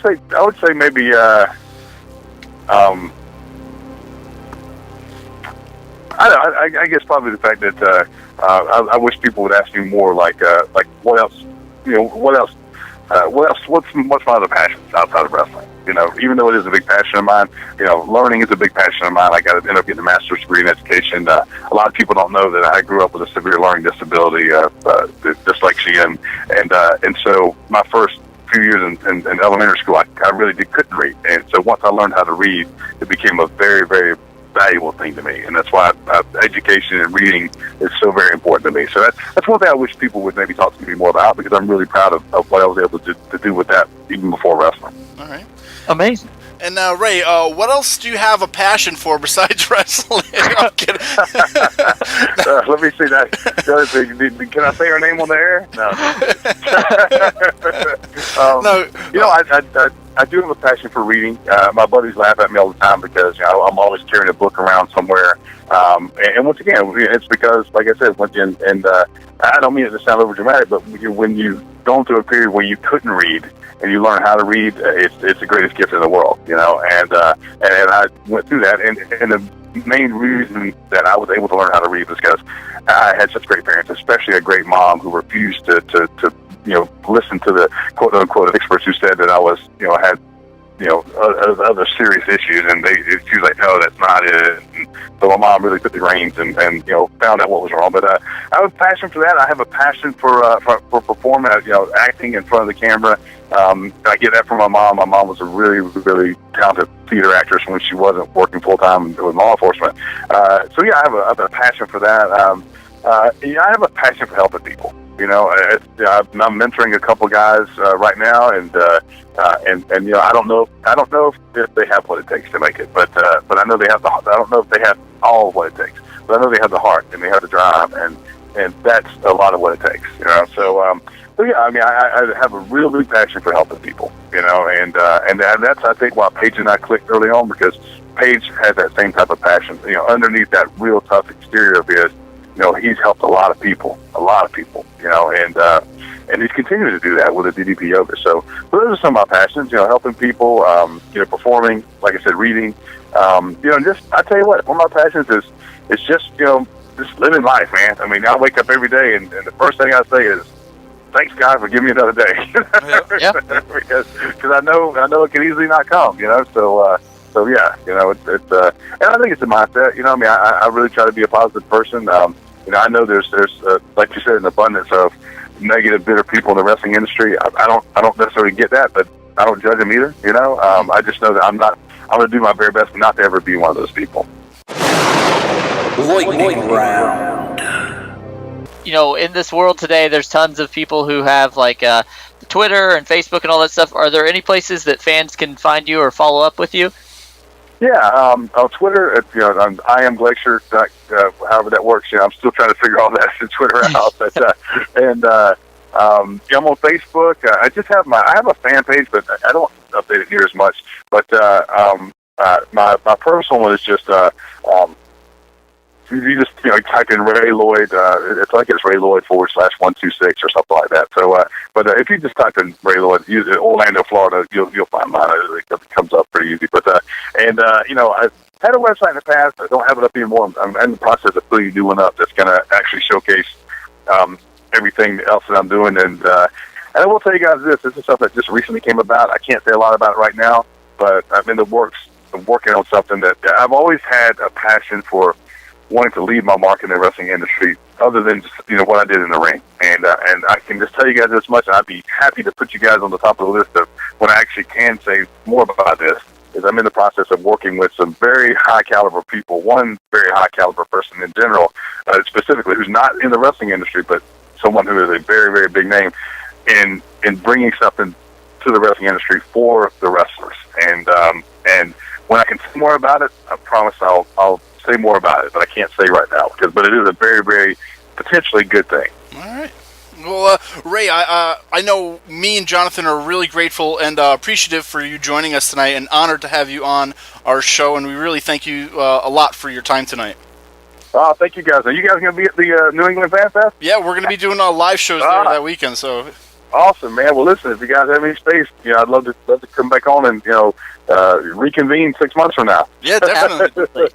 say maybe. I guess probably the fact that I wish people would ask me more, like what else, you know, what's my other passions outside of wrestling? You know, even though it is a big passion of mine, you know, learning is a big passion of mine. I got to end up getting a master's degree in education. A lot of people don't know that I grew up with a severe learning disability, dyslexia, and so my first few years in elementary school, I really couldn't read. And so once I learned how to read, it became a very, very valuable thing to me, and that's why education and reading is so very important to me. So that's one thing I wish people would maybe talk to me more about, because I'm really proud of what I was able to do with that even before wrestling. All right. Amazing. And now, Ray, what else do you have a passion for besides wrestling? I'm kidding. Let me see that. Can I say her name on the air? No. No. You know, I do have a passion for reading. My buddies laugh at me all the time because, you know, I'm always carrying a book around somewhere. And once again, it's because, like I said, and I don't mean it to sound over dramatic, but when you've gone through a period where you couldn't read and you learn how to read, it's the greatest gift in the world, you know. And I went through that, and the main reason that I was able to learn how to read was because I had such great parents, especially a great mom who refused to listen to the quote unquote experts who said that I was, had, other serious issues, and she was like, no, that's not it. And so my mom really took the reins and found out what was wrong. But I have a passion for that. I have a passion for performing, acting in front of the camera. I get that from my mom. My mom was a really, really talented theater actress when she wasn't working full time with law enforcement. So yeah, I have a passion for that. I have a passion for helping people. I'm mentoring a couple guys right now, and I don't know if they have what it takes to make it, but I know they have I don't know if they have all of what it takes, but I know they have the heart and they have the drive, and that's a lot of what it takes. So yeah, I have a real big passion for helping people. And that's, I think, why Paige and I clicked early on, because Paige has that same type of passion. Underneath that real tough exterior of his, he's helped a lot of people, and he's continuing to do that with the DDP yoga. So those are some of my passions, helping people, performing, like I said, reading, and just, I tell you what, one of my passions is just, just living life, man. I wake up every day, and the first thing I say is, thanks, God, for giving me another day. Yeah. because I know it can easily not come, So yeah, it's and I think it's a mindset. I really try to be a positive person. I know there's like you said, an abundance of negative, bitter people in the wrestling industry. I don't necessarily get that, but I don't judge them either. I just know that I'm going to do my very best not to ever be one of those people. Lightning round. In this world today, there's tons of people who have Twitter and Facebook and all that stuff. Are there any places that fans can find you or follow up with you? Yeah, on Twitter, I am Glacier. However that works, I'm still trying to figure all that Twitter out. But I'm on Facebook. I have a fan page, but I don't update it near as much. But my personal one is just you just type in Ray Lloyd. It's like it's Ray Lloyd /126 or something like that. So, but if you just type in Ray Lloyd, use Orlando, Florida, you'll find mine. It comes up pretty easy. But I've had a website in the past. I don't have it up anymore. I'm in the process of putting a new one up that's going to actually showcase everything else that I'm doing. And I will tell you guys this is stuff that just recently came about. I can't say a lot about it right now, but I'm in the works of working on something that I've always had a passion for, wanting to leave my mark in the wrestling industry, other than just, what I did in the ring. And I can just tell you guys this much, and I'd be happy to put you guys on the top of the list of when I actually can say more about this, is I'm in the process of working with some very high caliber people, one very high caliber person in general, specifically, who's not in the wrestling industry, but someone who is a very, very big name in bringing something to the wrestling industry for the wrestlers. And when I can say more about it, I promise I'll say more about it, but I can't say right now, but it is a very, very potentially good thing. All right. Well, Ray, I know me and Jonathan are really grateful and appreciative for you joining us tonight, and honored to have you on our show, and we really thank you a lot for your time tonight. Thank you guys. Are you guys going to be at the New England Fan Fest? Yeah, we're going to be doing live shows there that weekend. So awesome, man. Well, listen, if you guys have any space, I'd love to come back on and reconvene 6 months from now. Yeah, definitely.